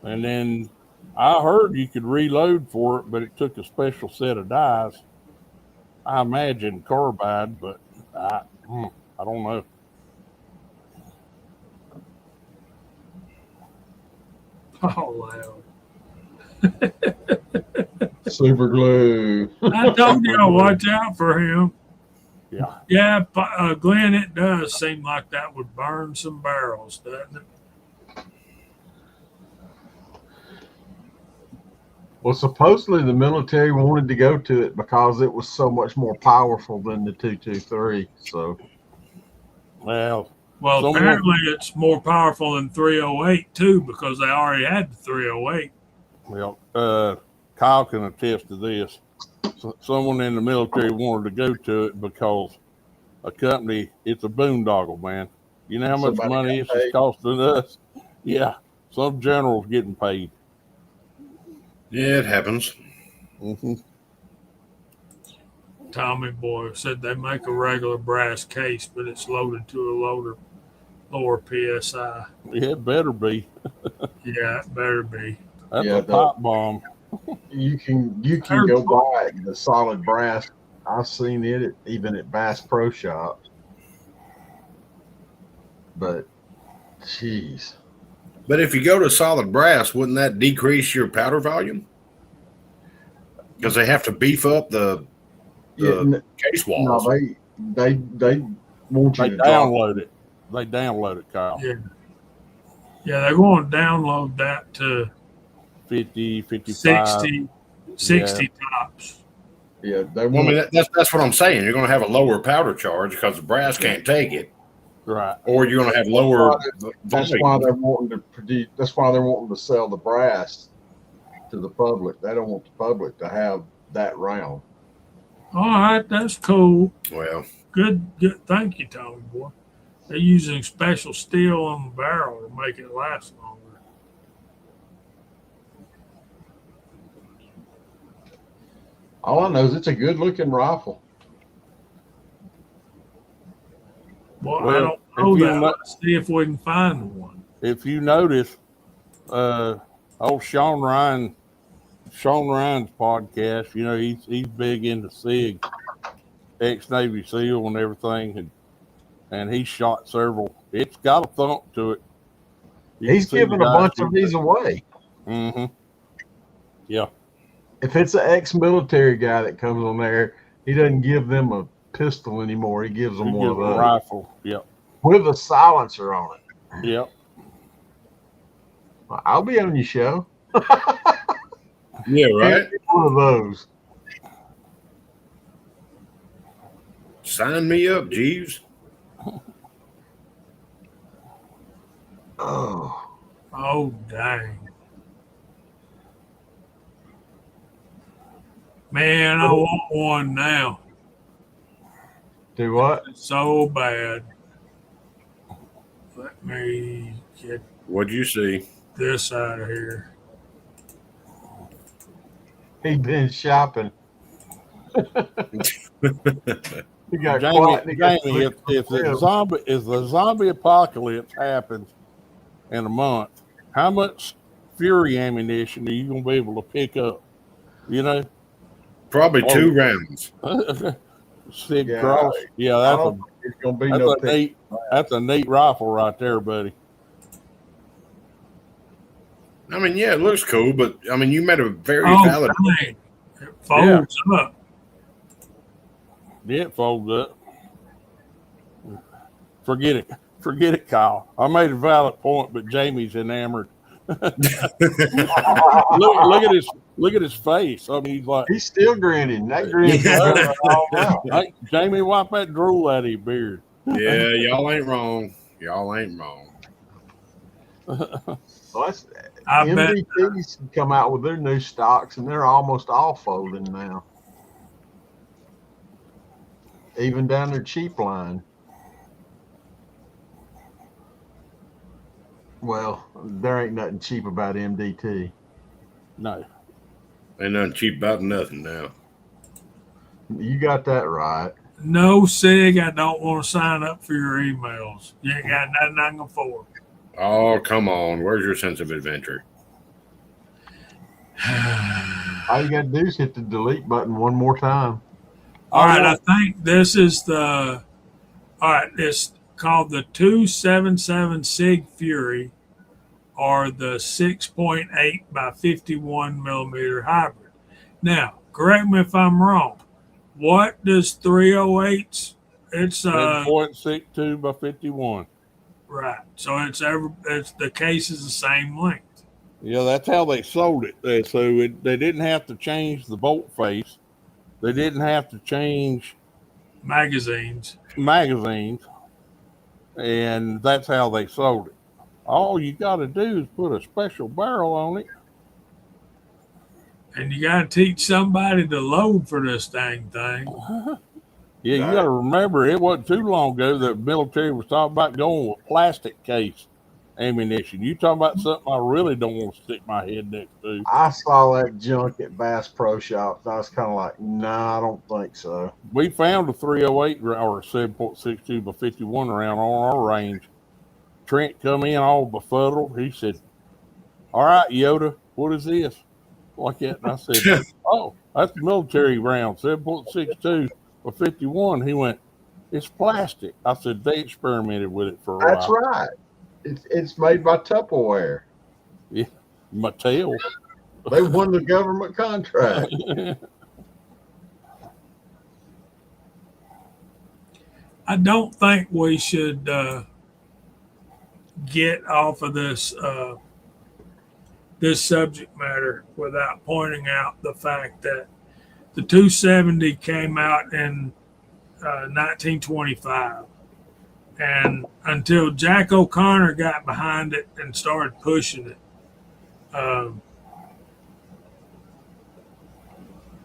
And then I heard you could reload for it, but it took a special set of dies. I imagine carbide, but I don't know. Oh, loud. Super glue. I told you to watch out for him. Yeah. Yeah, Glenn, it does seem like that would burn some barrels, doesn't it? Well, supposedly the military wanted to go to it because it was so much more powerful than the 223. So, Well, apparently it's more powerful than 308 too, because they already had the 308. Well, Kyle can attest to this. So someone in the military wanted to go to it because a company, it's a boondoggle, man. You know how much money it's costing us? Yeah, some general's getting paid. Yeah, it happens. Mm-hmm. Tommy Boy said they make a regular brass case, but it's loaded to a lower PSI. Yeah, it better be. Yeah, it better be. That's a pipe bomb. You can go buy the solid brass. I've seen it even at Bass Pro Shops. But, jeez. But if you go to solid brass, wouldn't that decrease your powder volume? Because they have to beef up the case walls. No, they want you to download it. They download it, Kyle. Yeah, they're going to download that to 50, 55. 60 tops. Yeah, that's what I'm saying. You're going to have a lower powder charge because the brass can't take it. Right. Or you're going to have lower. That's why they're wanting to produce. That's why they're wanting to sell the brass to the public. They don't want the public to have that round. All right, that's cool. Well, good. Thank you, Tommy Boy. They're using special steel on the barrel to make it last longer. All I know is it's a good-looking rifle. Well, I don't know that. Let's see if we can find one. If you notice, old Sean Ryan's podcast, he's big into SIG, ex-Navy SEAL and everything, and he shot several. It's got a thump to it. He's giving a bunch of these away. Mm-hmm. Yeah. If it's an ex-military guy that comes on there, he doesn't give them a pistol anymore. He gives them one of those. A rifle. Yep. With a silencer on it. Yep. I'll be on your show. Yeah, right. One of those. Sign me up, Jeeves. Oh, dang. Man, I want one now. Do what? It's so bad. Let me get What'd you see? this out of here. He been shopping. He got Jamie, quiet. And he got Jamie, if the zombie apocalypse happens in a month, how much Fury ammunition are you gonna be able to pick up? You know, Probably 2 rounds. Sig Yeah, Cross. Yeah, I that's don't think it's gonna be that's no a neat that's a neat rifle right there, buddy. I mean, yeah, it looks cool, but I mean, you made a very Oh, valid. dang. It folds up. Yeah, it folds up. Forget it, Kyle. I made a valid point, but Jamie's enamored. Look at his face. I mean, he's like, He's still grinning. That grin's Yeah. all out. hey, Jamie, wipe that drool out of your beard. Yeah, y'all ain't wrong. Y'all ain't wrong. Well, I bet. MDT's come out with their new stocks, and they're almost all folding now. Even down their cheap line. Well, there ain't nothing cheap about MDT. No. Ain't nothing cheap about nothing now. You got that right. No, Sig, I don't want to sign up for your emails. You ain't got nothing I can afford. Oh, come on. Where's your sense of adventure? All you got to do is hit the delete button one more time. All right, I think this is the. All right, it's called the 277 Sig Fury, or the 6.8 by 51 millimeter hybrid. Now, correct me if I'm wrong. What does 308s? It's 10.62 by 51. right. So it's the case is the same length. Yeah, that's how they sold it. They didn't have to change the bolt face. They didn't have to change Magazines. And that's how they sold it. All you got to do is put a special barrel on it. And you got to teach somebody to load for this dang thing. Yeah, you got to remember, it wasn't too long ago that the military was talking about going with plastic case ammunition. You talking about something I really don't want to stick my head next to. I saw that junk at Bass Pro Shops. I was kind of like, nah, I don't think so. We found a 308 or a 7.62 by 51 round on our range. Trent come in all befuddled. He said, "All right, Yoda, what is this?" Like that. And I said, "Oh, that's the military round, 7.62 by 51." He went, "It's plastic." I said, "They experimented with it for a while." That's right. It's made by Tupperware. Yeah, Mattel. They won the government contract. I don't think we should get off of this this subject matter without pointing out the fact that the 270 came out in 1925, and until Jack O'Connor got behind it and started pushing it,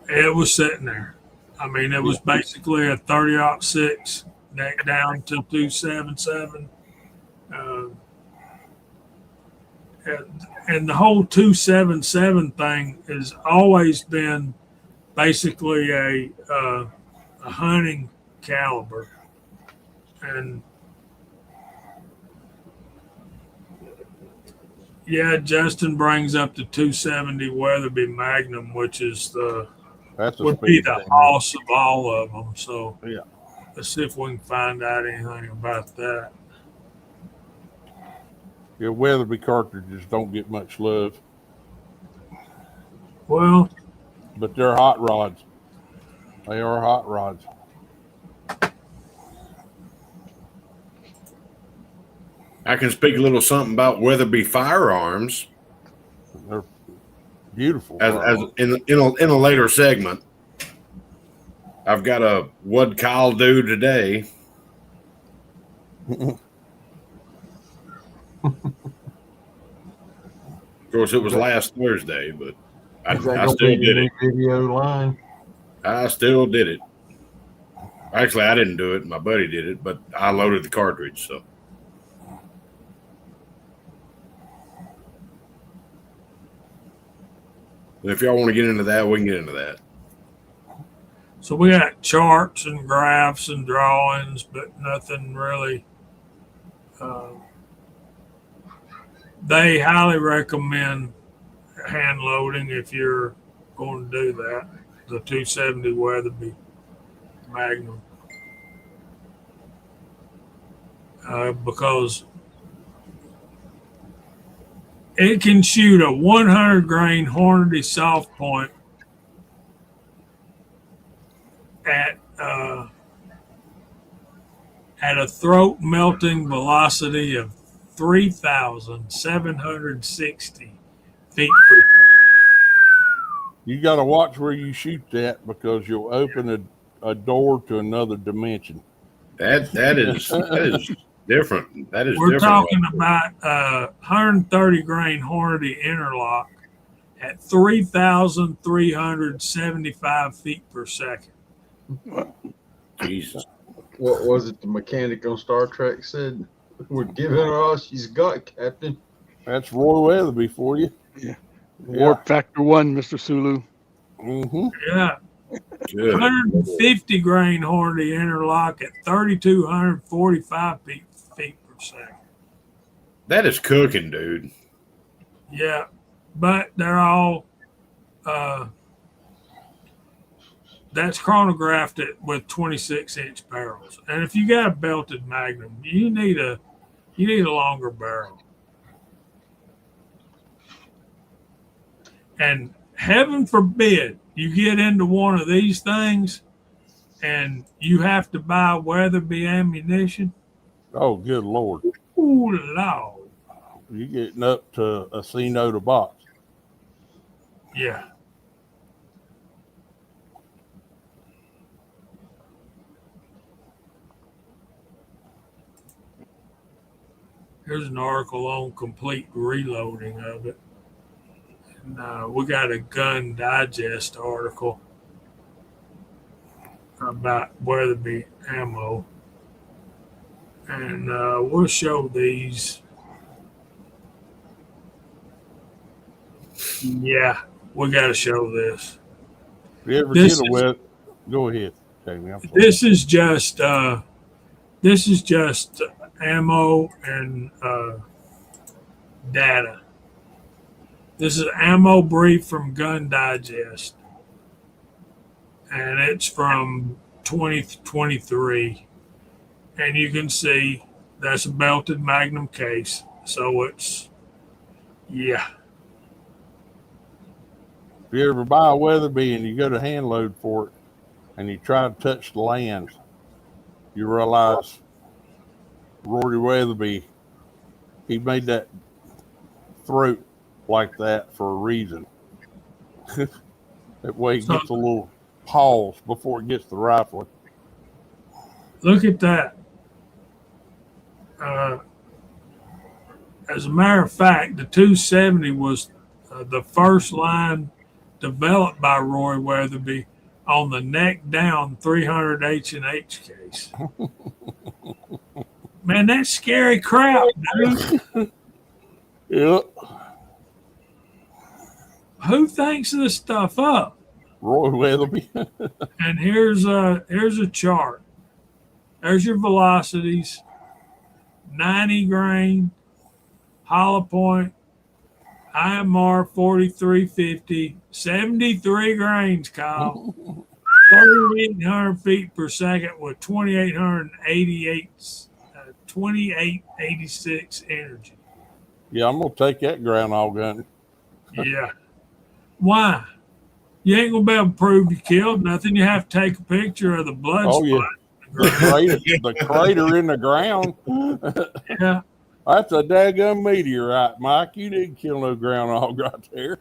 it was sitting there. I mean, it was basically a 30-06 neck down to 277. And the whole 277 thing has always been basically a hunting caliber. And yeah, Justin brings up the 270 Weatherby Magnum, which is would be the boss of all of them. So yeah, let's see if we can find out anything about that. Yeah, Weatherby cartridges don't get much love. Well, but they're hot rods. They are hot rods. I can speak a little something about Weatherby firearms. They're beautiful. As in a later segment. I've got a what Kyle do today. Of course, it was last Thursday, but I still did it. Video line. I still did it. Actually, I didn't do it. My buddy did it, but I loaded the cartridge. So, and if y'all want to get into that, we can get into that. So we got charts and graphs and drawings, but nothing really. They highly recommend hand loading if you're going to do that. The 270 Weatherby Magnum. Because it can shoot a 100 grain Hornady soft point at a throat melting velocity of 3,760 feet per second. You got to watch where you shoot that because you'll open a door to another dimension. That is different. That is. We're different. talking about 130 grain Hornady interlock at 3,375 feet per second. Jesus. What was it the mechanic on Star Trek said? We're giving her all she's got, Captain. That's Roy Weatherby for you. Yeah. Warp factor 1, Mr. Sulu. Mm-hmm. Yeah. Good. 150 grain Hornady interlock at 3,245 feet per second. That is cooking, dude. Yeah. But they're all that's chronographed it with 26-inch barrels. And if you got a belted Magnum, you need a longer barrel. And heaven forbid you get into one of these things and you have to buy Weatherby ammunition. Oh, good Lord. Ooh, Lord. You're getting up to a C-Note a box. Yeah. Here's an article on complete reloading of it. And we got a Gun Digest article about Weatherby ammo. And we'll show these. Yeah, we got to show this. If you ever This get a is- wet, go ahead, Jamie. I'm sorry. This is just ammo and data. This is ammo brief from Gun Digest, and it's from 2023. And you can see that's a belted Magnum case, so it's yeah. If you ever buy a Weatherby and you go to hand load for it and you try to touch the lands, you realize Rory Weatherby, he made that throat like that for a reason. That way it gets a little pause before it gets the rifle. Look at that. As a matter of fact, the 270 was the first line developed by Roy Weatherby on the neck down 300 H&H case. Man, that's scary crap, dude. Yep. Who thinks this stuff up? Roy Weatherby. And here's a chart. There's your velocities. 90 grain, hollow point, IMR 4350, 73 grains, Kyle. 3,800 feet per second with 2886 energy. Yeah, I'm gonna take that groundhog hunting. Yeah. Why? You ain't gonna be able to prove you killed nothing. You have to take a picture of the blood Oh, yeah. spot. The crater in the ground. Yeah. That's a daggum meteorite, Mike. You didn't kill no groundhog right there.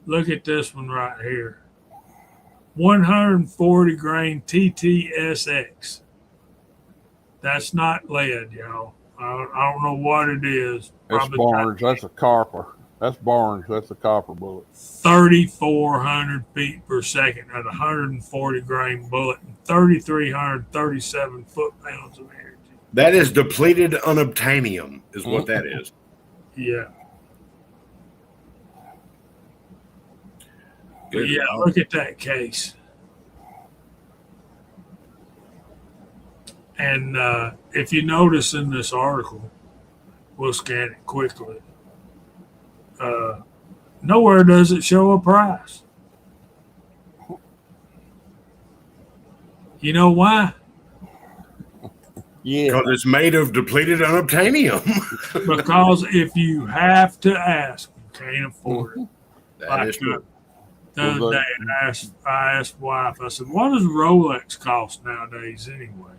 Look at this one right here. 140 grain TTSX. That's not lead, y'all. I don't know what it is. That's Barnes. That's a carper. That's Barnes. That's a copper bullet. 3,400 feet per second at 140 grain bullet and 3,337 foot-pounds of energy. That is depleted unobtainium, is what that is. Yeah. Good. Yeah, look at that case. And if you notice in this article, we'll scan it quickly. Nowhere does it show a price. You know why? Yeah. Because it's made of depleted unobtainium. Because if you have to ask, you can't afford it. That is true. The other day, I asked wife, I said, what does Rolex cost nowadays anyway?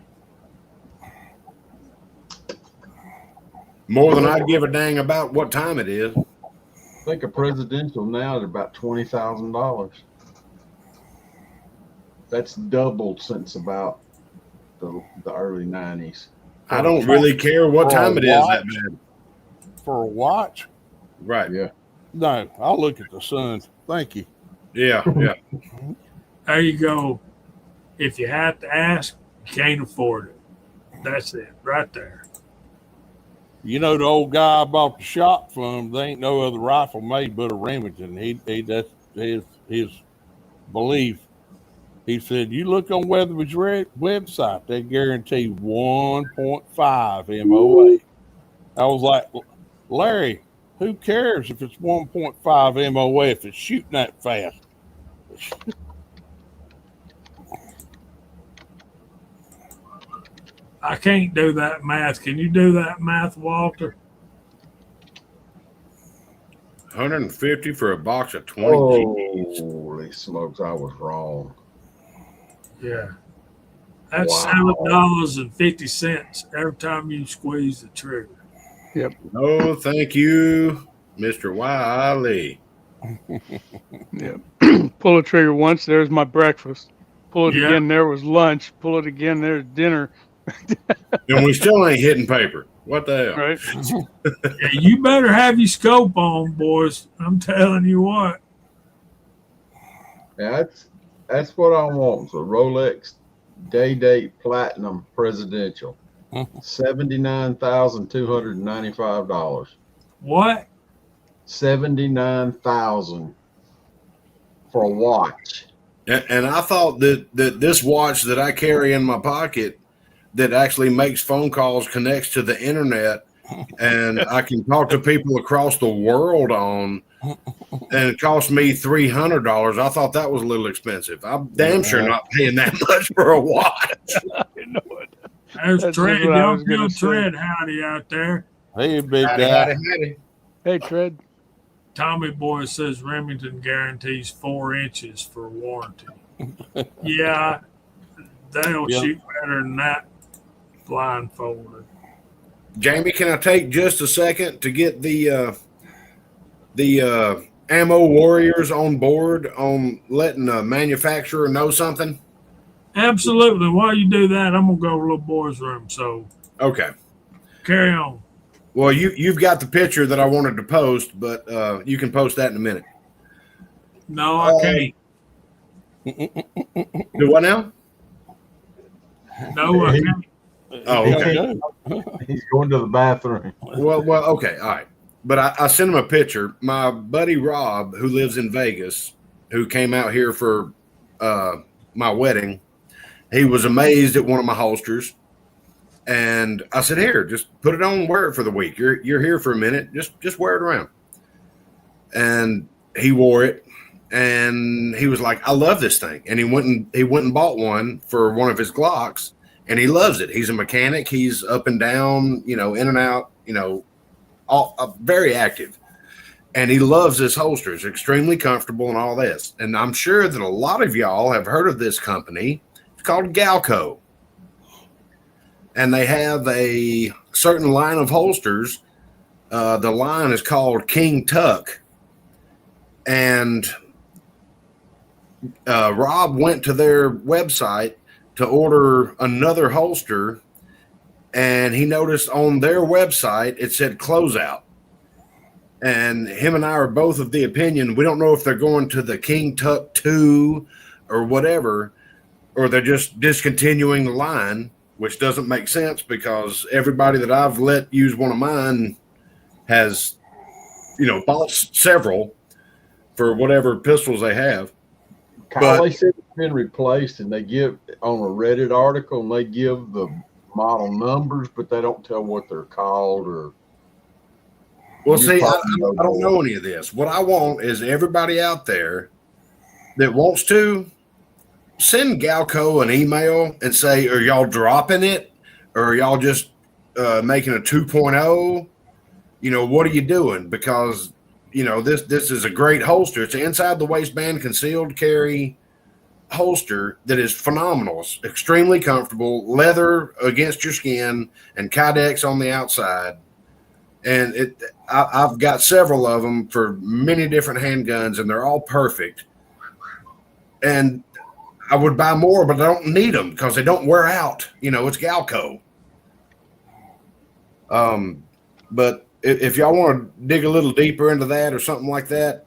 More than I give a dang about what time it is. I think a presidential now is about $20,000. That's doubled since about the early 90s. I don't really care what time it is that watch? bad. For a watch? Right. Yeah. No, I'll look at the sun. Thank you. Yeah. Yeah. There you go. If you have to ask, you can't afford it. That's it, right there. You know, the old guy I bought the shop from, there ain't no other rifle made but a Remington. That's his belief. He said, you look on Weatherby's website, they guarantee 1.5 MOA. I was like, Larry, who cares if it's 1.5 MOA if it's shooting that fast? I can't do that math. Can you do that math, Walter? 150 for a box of 20 GPs. Holy smokes, I was wrong. Yeah. That's Wow. $7.50 every time you squeeze the trigger. No, thank you, Mr. Wiley. Yeah. Pull the trigger once, there's my breakfast. Pull it Yeah. again, there was lunch. Pull it again, there's dinner. And we still ain't hitting paper. What the hell? Right? Yeah, you better have your scope on, boys. I'm telling you what. Yeah, that's what I want. So Rolex Day-Date Platinum Presidential. $79,295. What? 79,000 for a watch. And I thought that this watch that I carry in my pocket that actually makes phone calls, connects to the internet, and I can talk to people across the world on, and it cost me $300. I thought that was a little expensive. I'm damn sure not paying that much for a watch. There's That's Tread. what I Y'all was gonna feel say. Tread howdy out there. Hey, big Howdy, guy. howdy, howdy. Hey, Tread. Tommy Boy says Remington guarantees 4 inches for warranty. Yeah, they'll Yeah. shoot better than that blindfolded. Jamie, can I take just a second to get the ammo warriors on board on letting the manufacturer know something? Absolutely. While you do that, I'm gonna go to little boy's room. So Okay. carry on. Well, you've got the picture that I wanted to post, but you can post that in a minute. No, I can't. Do what now? No, I can't. Oh, okay. He's going to the bathroom. Well, okay, all right. But I sent him a picture. My buddy Rob, who lives in Vegas, who came out here for my wedding, he was amazed at one of my holsters. And I said, here, just put it on and wear it for the week. You're here for a minute. Just wear it around. And he wore it. And he was like, I love this thing. And he went and bought one for one of his Glocks. And he loves it. He's a mechanic. He's up and down, in and out, very active. And he loves this holster. It's extremely comfortable and all this. And I'm sure that a lot of y'all have heard of this company. It's called Galco. And they have a certain line of holsters. The line is called King Tuck. And Rob went to their website to order another holster, and he noticed on their website it said closeout. And him and I are both of the opinion we don't know if they're going to the King Tuck 2 or whatever, or they're just discontinuing the line, which doesn't make sense because everybody that I've let use one of mine has, bought several for whatever pistols they have. Kyle, they said it's been replaced, and they give on a Reddit article, and they give the model numbers, but they don't tell what they're called or. Well, see, I don't know any of this. What I want is everybody out there that wants to send Galco an email and say, are y'all dropping it? Or are y'all just making a 2.0? What are you doing? Because, this is a great holster. It's an inside the waistband concealed carry holster that is phenomenal. It's extremely comfortable, leather against your skin, and Kydex on the outside. And I've got several of them for many different handguns, and they're all perfect. And I would buy more, but I don't need them because they don't wear out. It's Galco. But if y'all want to dig a little deeper into that or something like that,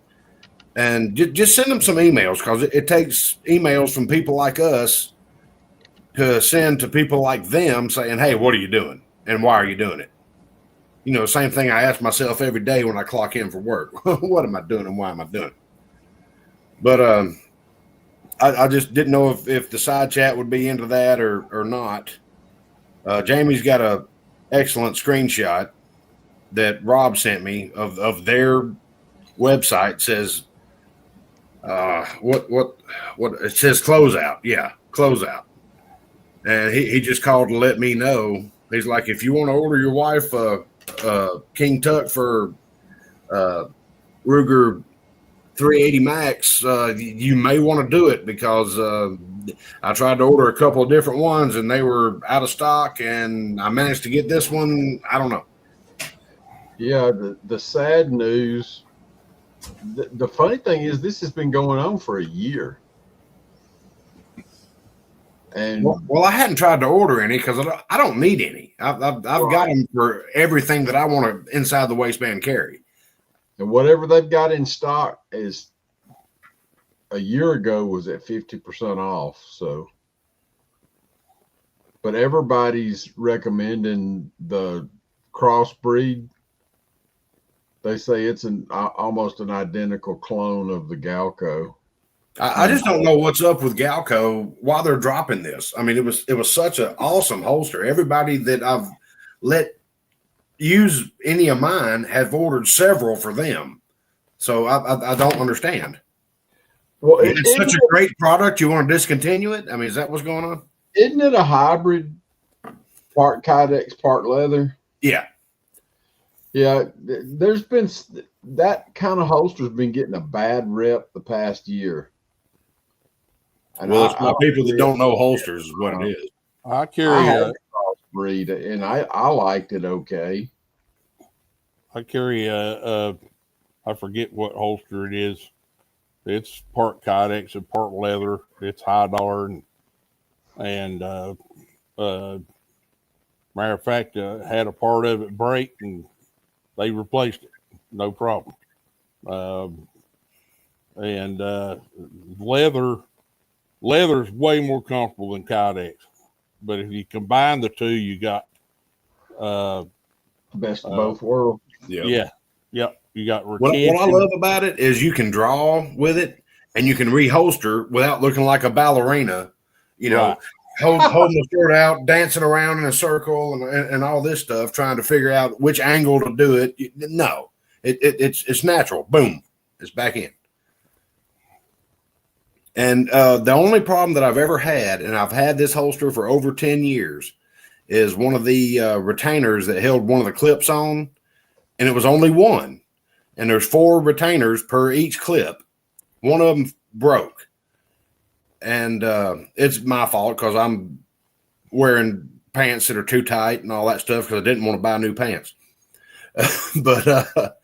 and just send them some emails, because it takes emails from people like us to send to people like them saying, hey, what are you doing? And why are you doing it? Same thing I ask myself every day when I clock in for work. What am I doing and why am I doing it? But I just didn't know if the side chat would be into that or not. Jamie's got a excellent screenshot that Rob sent me of their website. Says what it says, closeout. Yeah, closeout. And he just called to let me know. He's like, if you want to order your wife King Tuck for Ruger 380 Max, you may want to do it, because I tried to order a couple of different ones and they were out of stock, and I managed to get this one. I don't know. Yeah, the sad news. The funny thing is, this has been going on for a year. And well, I hadn't tried to order any because I don't need any. I've got them for everything that I want to inside the waistband carry. And whatever they've got in stock is a year ago was at 50% off. So, but everybody's recommending the crossbreed. They say it's almost an identical clone of the Galco. I just don't know what's up with Galco, why they're dropping this. I mean, it was such an awesome holster. Everybody that I've let use any of mine have ordered several for them. So I don't understand. Well, it's such a great product. You want to discontinue it? I mean, is that what's going on? Isn't it a hybrid, part Kydex, part leather? Yeah. Yeah. There's been that kind of holster's been getting a bad rep the past year. And well, it's my people that don't know holsters is what it is. I carry a crossbreed, and I liked it okay. I carry I forget what holster it is. It's part Kydex and part leather. It's high dollar, and matter of fact, had a part of it break, and they replaced it, no problem. And leather's way more comfortable than Kydex, but if you combine the two, you got best of both worlds. Yeah. You got retention. What I love about it is you can draw with it, and you can reholster without looking like a ballerina. Right. Holding the shirt out, dancing around in a circle, and all this stuff, trying to figure out which angle to do it. No, it's natural. Boom, it's back in. And the only problem that I've ever had, and I've had this holster for over 10 years, is one of the retainers that held one of the clips on, and it was only one. And there's 4 retainers per each clip. One of them broke. And it's my fault because I'm wearing pants that are too tight and all that stuff because I didn't want to buy new pants. But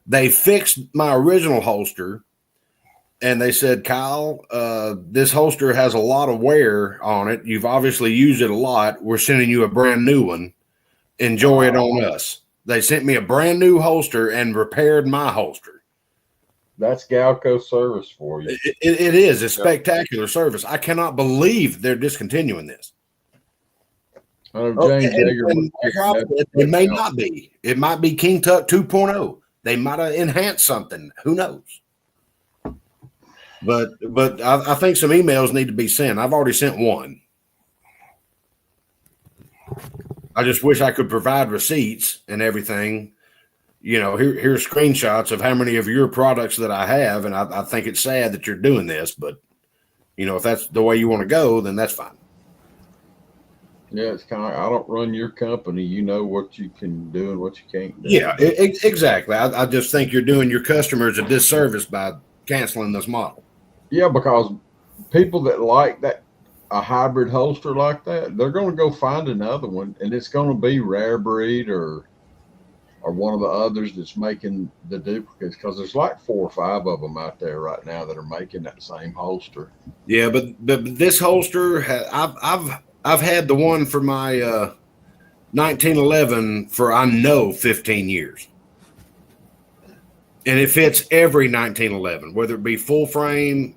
they fixed my original holster, and they said, Kyle, this holster has a lot of wear on it. You've obviously used it a lot. We're sending you a brand new one. Enjoy it on us. They sent me a brand new holster and repaired my holster. That's Galco service for you. It is a spectacular service. I cannot believe they're discontinuing this. James Yeager It may not be. It might be King Tut 2.0. They might have enhanced something. Who knows? But I think some emails need to be sent. I've already sent one. I just wish I could provide receipts and everything. You know, here's screenshots of how many of your products that I have, and I think it's sad that you're doing this, but you know, if that's the way you want to go, then that's fine. Yeah, it's kind of, I don't run your company. You know what you can do and what you can't do. Yeah, exactly. I just think you're doing your customers a disservice by canceling this model. Yeah, because people that like that, a hybrid holster like that, they're going to go find another one, and it's going to be Rare Breed or one of the others that's making the duplicates, because there's like 4 or 5 of them out there right now that are making that same holster. Yeah, but this holster, I've had the one for my 1911 for I know 15 years, and it fits every 1911, whether it be full frame,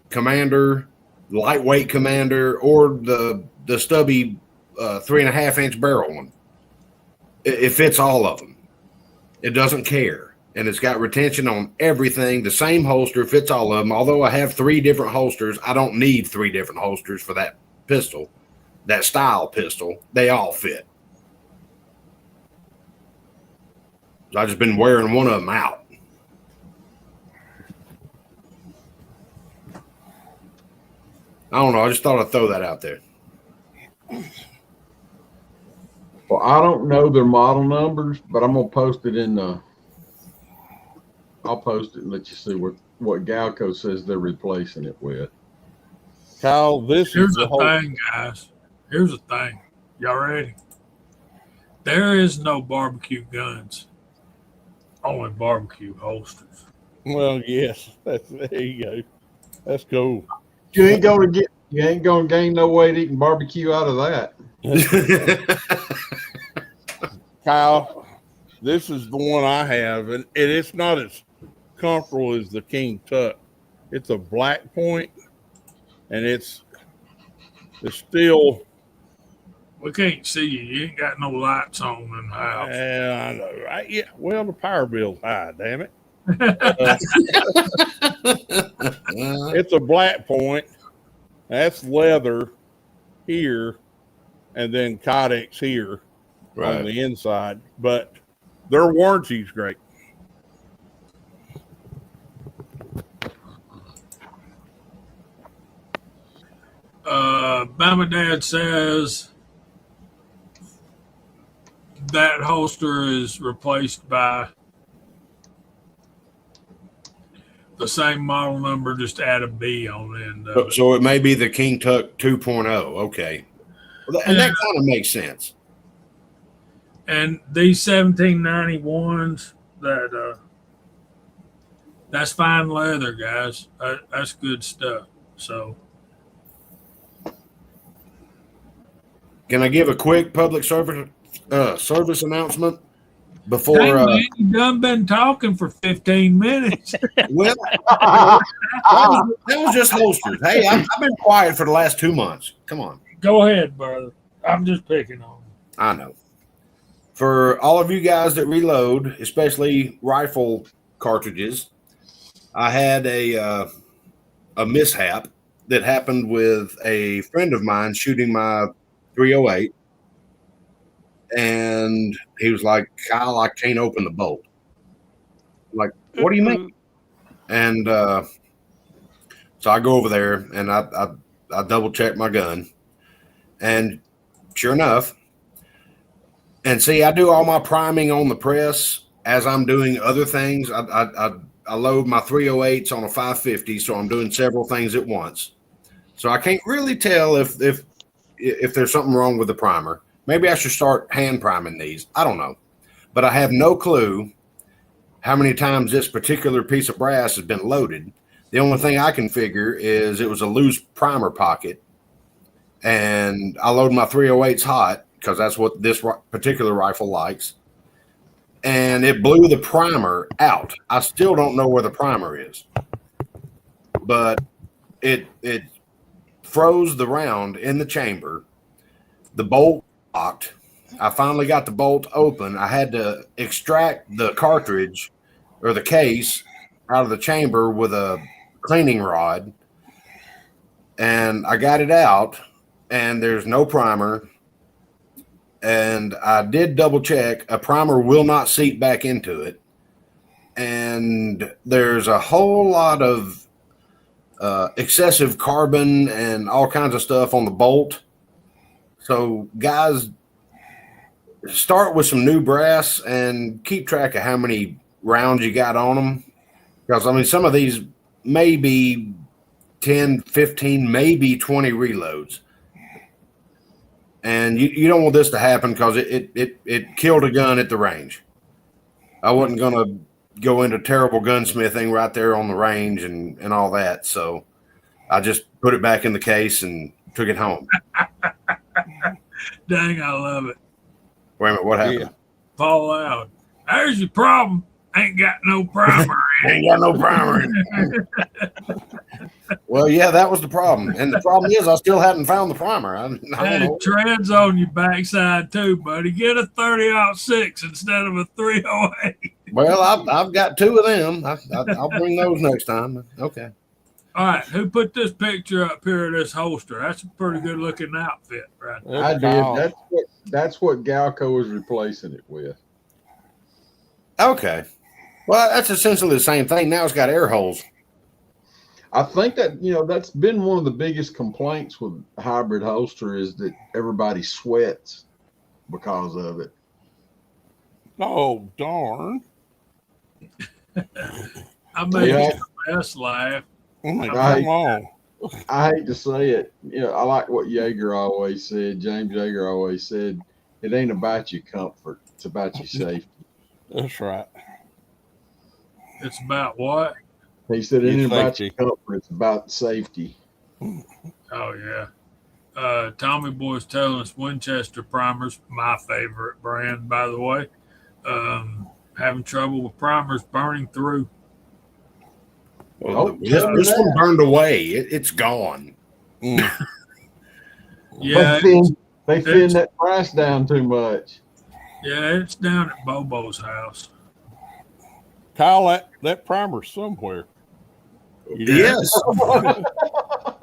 Commander, lightweight Commander, or the stubby 3.5-inch barrel one. It fits all of them. It doesn't care. And it's got retention on everything. The same holster fits all of them. Although I have 3 different holsters, I don't need 3 different holsters for that pistol, that style pistol. They all fit. I've just been wearing one of them out. I don't know. I just thought I'd throw that out there. Well, I don't know their model numbers, but I'm gonna post it in the. I'll post it and let you see what Galco says they're replacing it with. Kyle, Here's the thing, guys. Here's the thing. Y'all ready? There is no barbecue guns. Only barbecue holsters. Well, yes, there you go. That's cool. You ain't gonna gain no weight eating barbecue out of that. Kyle, this is the one I have, and it's not as comfortable as the King Tut. It's a black point, and it's still. We can't see you. You ain't got no lights on in the house. Yeah, I know, right? Yeah. Well, the power bill's high. Damn it. It's a black point. That's leather here, and then Codex here on the inside. But their warranty's great. Bama Dad says that holster is replaced by the same model number, just add a B on the end of it. So it may be the King Tut 2.0. Okay. And that kind of makes sense. And these 1791s, that's fine leather, guys. That's good stuff. So, can I give a quick public service announcement before? hey, man, you done been talking for 15 minutes. Well, that was just holsters. Hey, I've been quiet for the last 2 months. Come on. Go ahead, brother. I'm just picking on you. I know. For all of you guys that reload, especially rifle cartridges, I had a mishap that happened with a friend of mine shooting my 308, and he was like, "Kyle, I can't open the bolt." I'm like, what do you mean? And so I go over there and I double check my gun, and sure enough. And see, I do all my priming on the press as I'm doing other things. I load my 308s on a 550, so I'm doing several things at once. So I can't really tell if there's something wrong with the primer. Maybe I should start hand priming these. I don't know. But I have no clue how many times this particular piece of brass has been loaded. The only thing I can figure is it was a loose primer pocket, and I load my 308s hot, because that's what this particular rifle likes. and it blew the primer out. I still don't know where the primer is, but it froze the round in the chamber. The bolt locked. I finally got the bolt open. I had to extract the cartridge or the case out of the chamber with a cleaning rod, and I got it out, and there's no primer. And I did double check. A primer will not seep back into it. And there's a whole lot of excessive carbon and all kinds of stuff on the bolt. So, guys, start with some new brass and keep track of how many rounds you got on them. Because, I mean, some of these may be 10, 15, maybe 20 reloads. And you don't want this to happen because it killed a gun at the range. I wasn't going to go into terrible gunsmithing right there on the range and all that. So I just put it back in the case and took it home. Dang, I love it. Wait a minute, what happened? Yeah. Fall out. There's your problem. Ain't got no primer. Ain't got no primer. Well, yeah, that was the problem. And the problem is I still hadn't found the primer. I don't And know. it treads on your backside too, buddy. Get a 30-06 instead of a 308. Well, I've got two of them. I'll bring those next time. Okay. All right, who put this picture up here of this holster? That's a pretty good looking outfit, right? I did. That's what Galco is replacing it with. Okay. Well, that's essentially the same thing. Now it's got air holes. I think that, that's been one of the biggest complaints with hybrid holster is that everybody sweats because of it. Oh, darn. I made Yeah. the best laugh. Come Right. on. I hate to say it. I like what Jaeger always said. James Jaeger always said, it ain't about your comfort. It's about your safety. That's right. It's about what? He said, it Your ain't about safety. your comfort. It's about safety. Oh, yeah. Tommy Boy's telling us Winchester primers, my favorite brand, by the way. Having trouble with primers burning through. Well, this one burned away. It's gone. Mm. Yeah, They thin that price down too much. yeah, it's down at Bobo's house. Kyle, that primer's somewhere. Yes.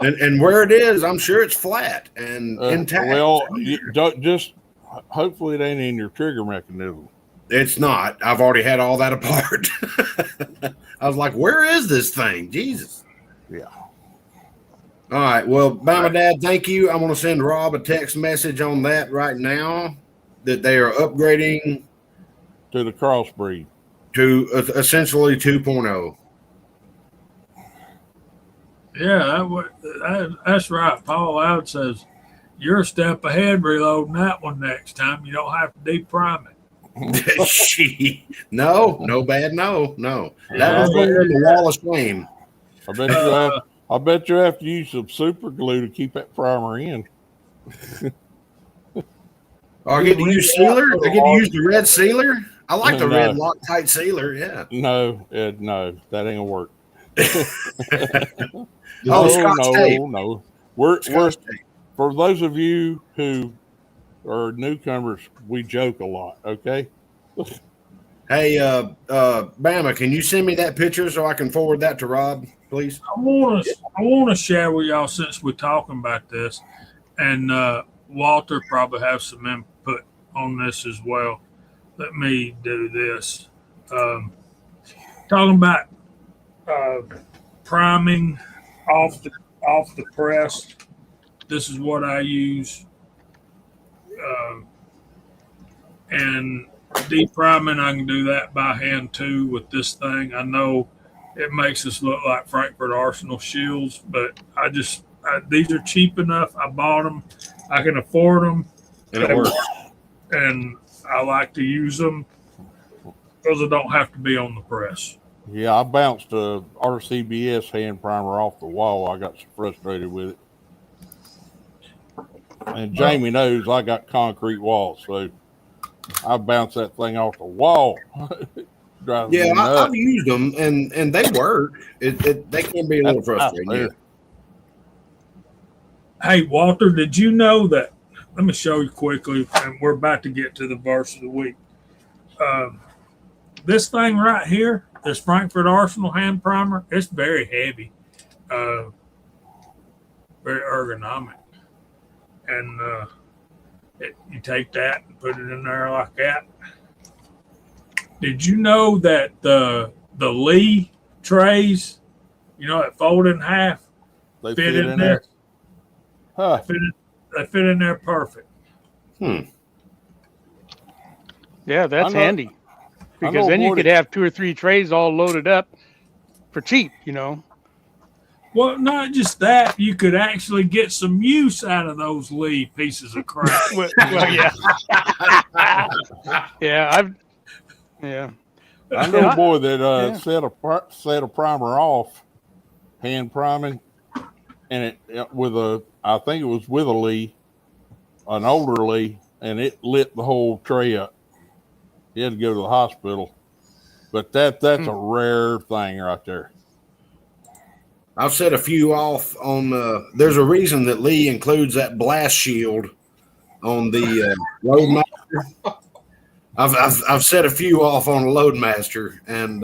and where it is, I'm sure it's flat and intact. Well, you don't just hopefully it ain't in your trigger mechanism. It's not. I've already had all that apart. I was like, where is this thing? Jesus. Yeah. All right. Well, Bama Dad, thank you. I'm going to send Rob a text message on that right now that they are upgrading To the crossbreed. to essentially 2.0. Yeah, that's right. Paul Loud says you're a step ahead reloading that one next time. You don't have to deprime it. No bad. No. That was going in the wall of shame. I bet you have to use some super glue to keep that primer in. I get to use sealer. I get to use the red sealer. I like the No. red Loctite sealer. Yeah. No, no, that ain't gonna work. Oh, Scotch tape. No. We're Scotch tape. for those of you who are newcomers, we joke a lot. Okay. Hey, Bama, can you send me that picture so I can forward that to Rob, please? I want to share with y'all since we're talking about this, and Walter probably have some input on this as well. Let me do this. Talking about priming off the press. This is what I use, and depriming. I can do that by hand too with this thing. I know it makes us look like Frankfurt Arsenal shields, but these are cheap enough. I bought them. I can afford them, And it works. and I like to use them because I don't have to be on the press. Yeah, I bounced a RCBS hand primer off the wall. I got so frustrated with it. And Jamie knows I got concrete walls, so I bounce that thing off the wall. Drives me Yeah, nuts. I've used them and they work. They can be a little That's nice frustrating. there. Yeah. Hey, Walter, did you know that? Let me show you quickly, and we're about to get to the verse of the week. This thing right here, this Frankfurt Arsenal hand primer, it's very heavy, very ergonomic. And you take that and put it in there like that. Did you know that the Lee trays, that fold in half, They fit in there? Huh. They fit in there perfect. Yeah, that's handy. I Because know then you Morty- could have 2 or 3 trays all loaded up for cheap, Well, not just that, you could actually get some use out of those Lee pieces of crap. Well, yeah. Yeah, I know a boy that Yeah. set a primer off, hand priming, and I think it was with a Lee, an older Lee, and it lit the whole tray up. He had to go to the hospital, but that's a rare thing right there. I've set a few off on. There's a reason that Lee includes that blast shield on the Loadmaster. I've set a few off on a Loadmaster, and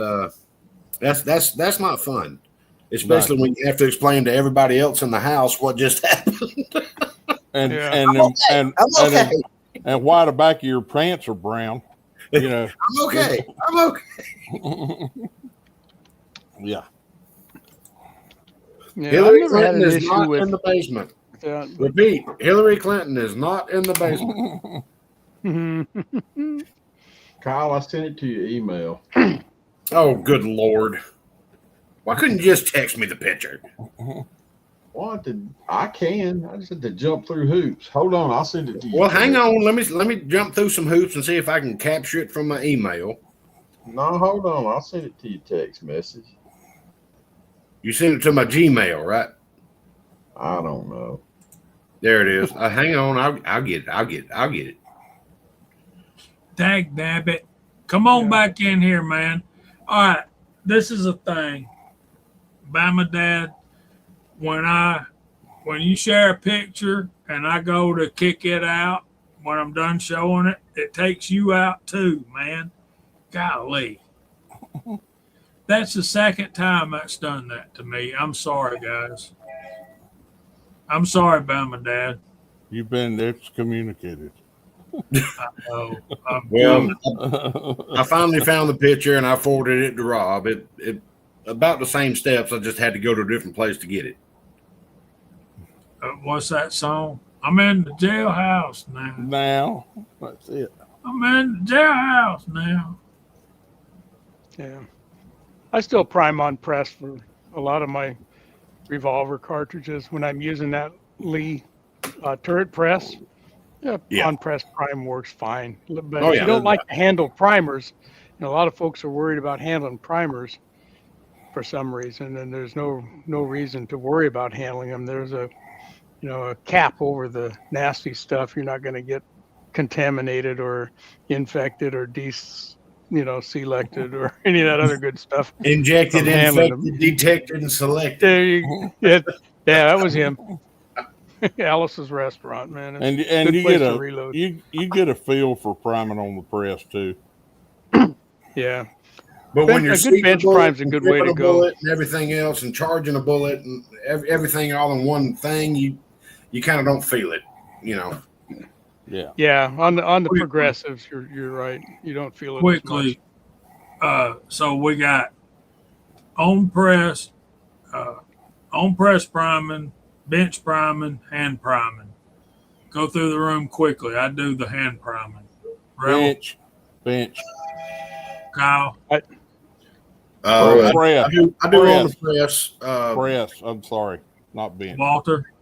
that's not fun, especially when you have to explain to everybody else in the house what just happened. And I'm okay. And why the back of your pants are brown, I'm okay. I'm okay. Yeah. yeah. Hillary I've never had Clinton an is issue not with. in the basement. Yeah. Repeat: Hillary Clinton is not in the basement. Kyle, I sent it to your email. Oh, good Lord! Why couldn't you just text me the picture? What? I can. I just had to jump through hoops. Hold on, I'll send it to you. Well, hang on. Let me jump through some hoops and see if I can capture it from my email. No, hold on. I'll send it to your text message. You sent it to my Gmail, right? I don't know. There it is. Hang on. I'll get it. I'll get it. Dag nabbit. Come on back in here, man. All right. This is a thing. Bama Dad, when you share a picture and I go to kick it out, when I'm done showing it, it takes you out too, man. Golly. That's the second time that's done that to me. I'm sorry, guys. I'm sorry, Bama Dad. You've been excommunicated. I know. Well, I finally found the picture and I forwarded it to Rob. It about the same steps. I just had to go to a different place to get it. What's that song? I'm in the jailhouse now. Now, that's it. I'm in the jailhouse now. Yeah. I still prime on press for a lot of my revolver cartridges when I'm using that Lee turret press. Yeah. On press prime works fine. But if you don't like to handle primers, a lot of folks are worried about handling primers for some reason, and there's no reason to worry about handling them. There's a cap over the nasty stuff. You're not going to get contaminated or infected or selected or any of that other good stuff. Injected, infected, detected, and selected. There you, yeah, that was him. Alice's Restaurant, man. And you get a feel for priming on the press too. Yeah. But when you're a good bench prime's a good way to go. And everything else, and charging a bullet and everything all in one thing, you kind of don't feel it, Yeah. Yeah. On the progressives, you're right. You don't feel it Quickly. So we got on press priming, bench priming, hand priming. Go through the room quickly. I do the hand priming. Bench. Kyle. Press. I do on the press. Press. I'm sorry, not bench. Walter.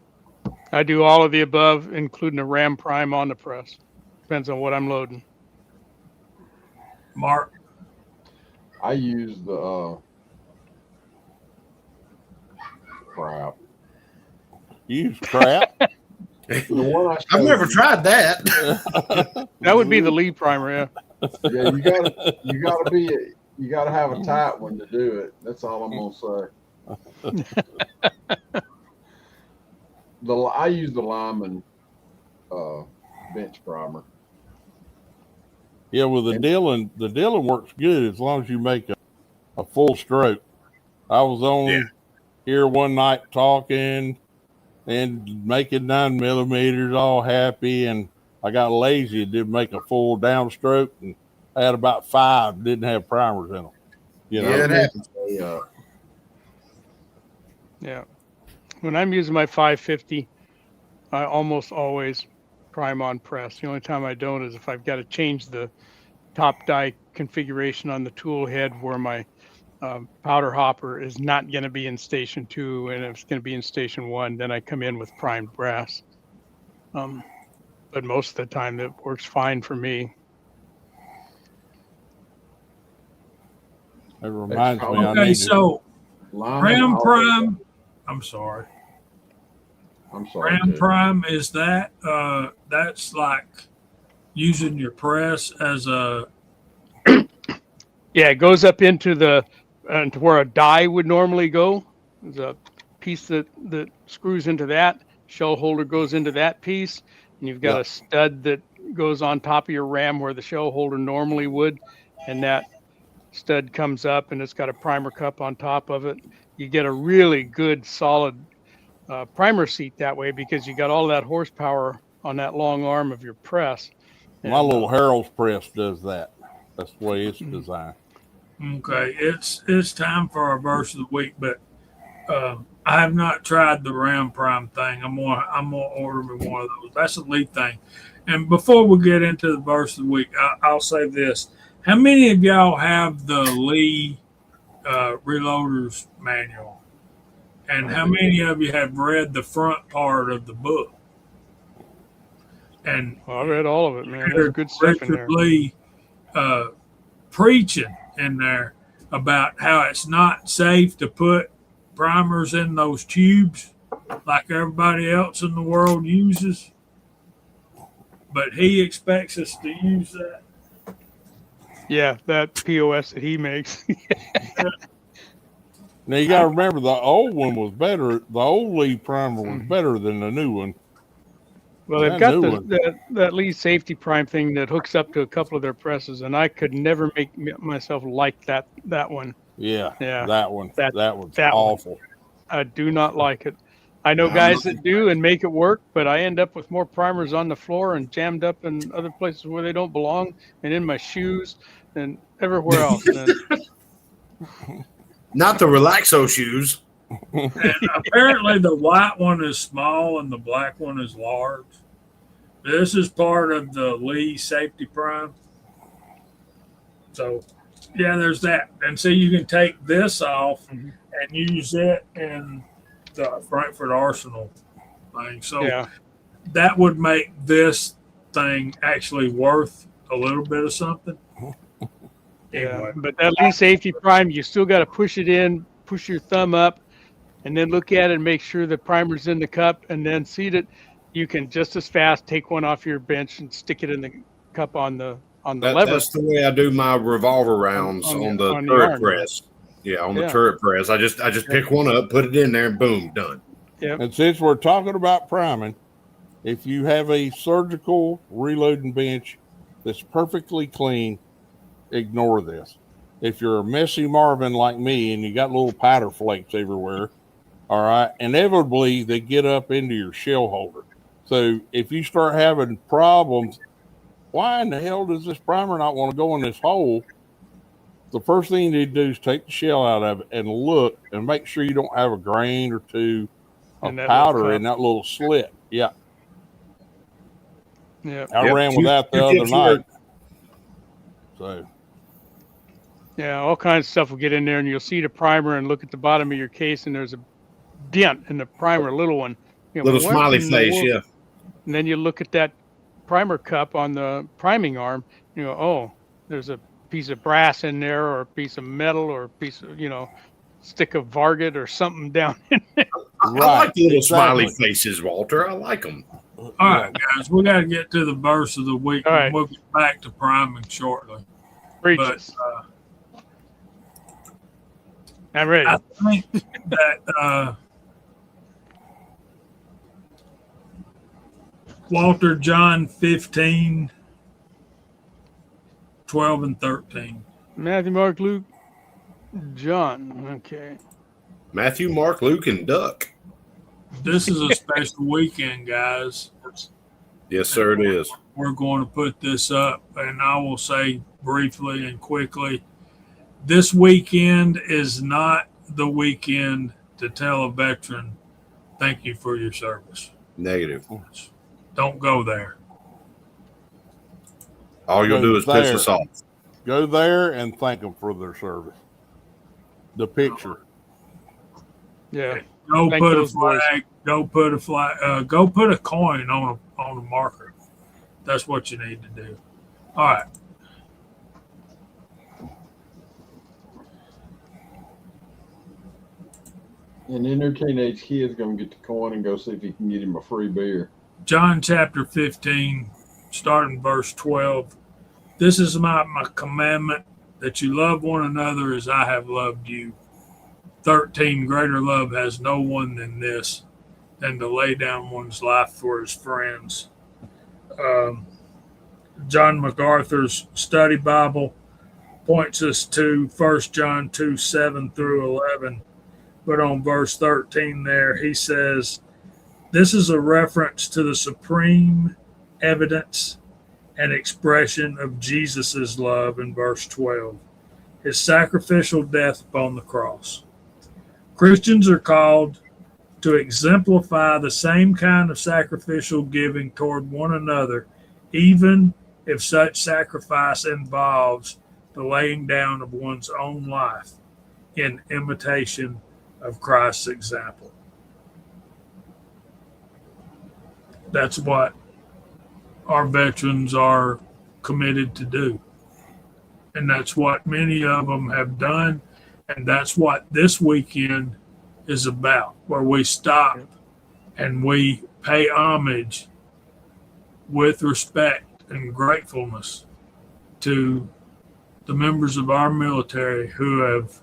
I do all of the above, including a ram prime on the press. Depends on what I'm loading. Mark. I use the crap. You use crap? The one I I've showed never you, tried that. That would be the Lee primer, yeah. Yeah, you gotta have a tight one to do it. That's all I'm gonna say. I use the Lyman bench primer. Yeah, well, the Dillon works good as long as you make a full stroke. I was on here one night talking and making 9mm, all happy, and I got lazy and didn't make a full downstroke, and I had about 5 didn't have primers in them. You know? Yeah, it happens. Yeah. When I'm using my 550, I almost always prime on press. The only time I don't is if I've got to change the top die configuration on the tool head where my powder hopper is not going to be in station 2 and it's going to be in station 1, then I come in with primed brass. But most of the time that works fine for me. It reminds me. Okay, so Ram Prime. I'm sorry. Ram too. Prime, is that that's like using your press as a Yeah, it goes up into to where a die would normally go. There's a piece that screws into that. Shell holder goes into that piece, and you've got a stud that goes on top of your ram where the shell holder normally would, and that stud comes up and it's got a primer cup on top of it. You get a really good solid primer seat that way because you got all that horsepower on that long arm of your press. My little Harold's press does that. That's the way it's designed. Okay, it's time for our verse of the week, but I have not tried the Ram Prime thing. I'm gonna order me one of those. That's a Lee thing. And before we get into the verse of the week, I'll say this: how many of y'all have the Lee Reloaders manual? And how many of you have read the front part of the book? And I read all of it, man. There's good stuff in there. Richard Lee preaching in there about how it's not safe to put primers in those tubes like everybody else in the world uses. But he expects us to use that. Yeah, that POS that he makes. Now you got to remember the old one was better. The old Lee primer was better than the new one. Well, they've got that Lee safety prime thing that hooks up to a couple of their presses, and I could never make myself like that one. Yeah, that one. That one's that awful. One. I do not like it. I know guys that do and make it work, but I end up with more primers on the floor and jammed up in other places where they don't belong, and in my shoes and everywhere else. Not the Relaxo shoes. And apparently the white one is small and the black one is large. This is part of the Lee safety prime. So, yeah, there's that. And so you can take this off and use it in the Frankfurt Arsenal thing. So that would make this thing actually worth a little bit of something. Yeah, but that Lee safety prime, you still got to push it in, push your thumb up, and then look at it and make sure the primer's in the cup, and then seat it. You can just as fast take one off your bench and stick it in the cup on the lever. That's the way I do my revolver rounds on the turret press. Yeah, on the turret press. I just pick one up, put it in there, and boom, done. Yeah. And since we're talking about priming, if you have a surgical reloading bench that's perfectly clean, ignore this. If you're a messy Marvin like me and you got little powder flakes everywhere, all right, inevitably they get up into your shell holder. So if you start having problems, why in the hell does this primer not want to go in this hole? The first thing you need to do is take the shell out of it and look and make sure you don't have a grain or two of powder in that little slit. Yeah. Yeah. I ran with that the other night. So. Yeah, all kinds of stuff will get in there, and you'll see the primer and look at the bottom of your case, and there's a dent in the primer, a little one. You know, little smiley face, yeah. And then you look at that primer cup on the priming arm, you go, oh, there's a piece of brass in there, or a piece of metal, or a piece of, stick of varget or something down in there. I like little smiley faces, Walter. I like them. All right, guys, we got to get to the verse of the week. All right. We'll get back to priming shortly. Preaches. I'm ready. I think that Walter John 15, 12 and 13. Matthew, Mark, Luke, John. Okay. Matthew, Mark, Luke, and Duck. This is a special weekend, guys. Yes, sir, it is. We're going to put this up, and I will say briefly and quickly, this weekend is not the weekend to tell a veteran, thank you for your service. Negative. Don't go there. All you'll do is piss us off. Go there and thank them for their service. The picture. Yeah. Go Thank put a those boys. flag. Go put a flag. Go put a coin on a marker. That's what you need to do. All right. And then their teenage kid's going to get the coin and go see if he can get him a free beer. John chapter 15, starting verse 12. This is my commandment, that you love one another as I have loved you. 13, greater love has no one than this, than to lay down one's life for his friends. John MacArthur's study Bible points us to 1 John 2, 7 through 11. But on verse 13 there, he says, this is a reference to the supreme evidence and expression of Jesus's love in verse 12, his sacrificial death upon the cross. Christians are called to exemplify the same kind of sacrificial giving toward one another, even if such sacrifice involves the laying down of one's own life in imitation of Christ's example. That's what our veterans are committed to do. And that's what many of them have done. And that's what this weekend is about, where we stop and we pay homage with respect and gratefulness to the members of our military who have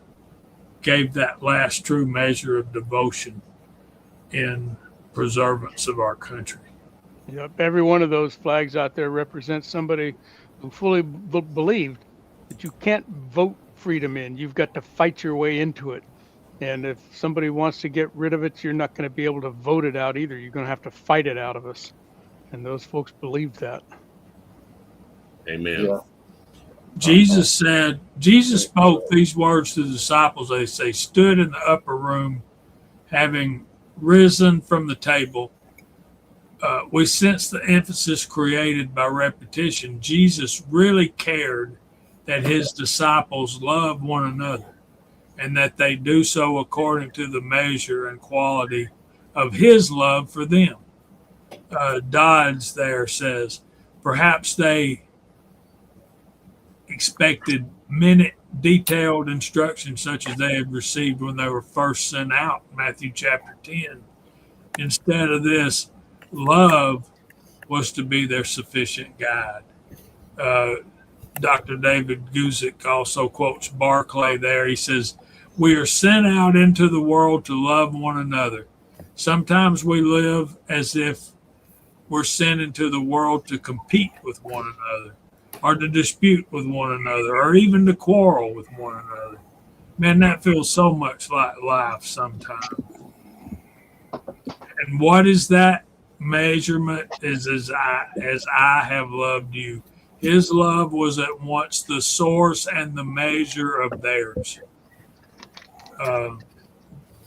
gave that last true measure of devotion in preservance of our country. Yep. Every one of those flags out there represents somebody who fully believed that you can't vote freedom in. You've got to fight your way into it. And if somebody wants to get rid of it, you're not going to be able to vote it out either. You're going to have to fight it out of us. And those folks believed that. Amen. Yeah. Jesus spoke these words to the disciples. They stood in the upper room, having risen from the table. We sense the emphasis created by repetition. Jesus really cared that his disciples love one another and that they do so according to the measure and quality of his love for them. Dodds there says, perhaps they expected minute detailed instructions such as they had received when they were first sent out, Matthew chapter 10. Instead of this, love was to be their sufficient guide. Dr. David Guzik also quotes Barclay there. He says, we are sent out into the world to love one another. Sometimes we live as if we're sent into the world to compete with one another, or to dispute with one another, or even to quarrel with one another. Man, that feels so much like life sometimes. And what is that measurement? Is as I have loved you. His love was at once the source and the measure of theirs.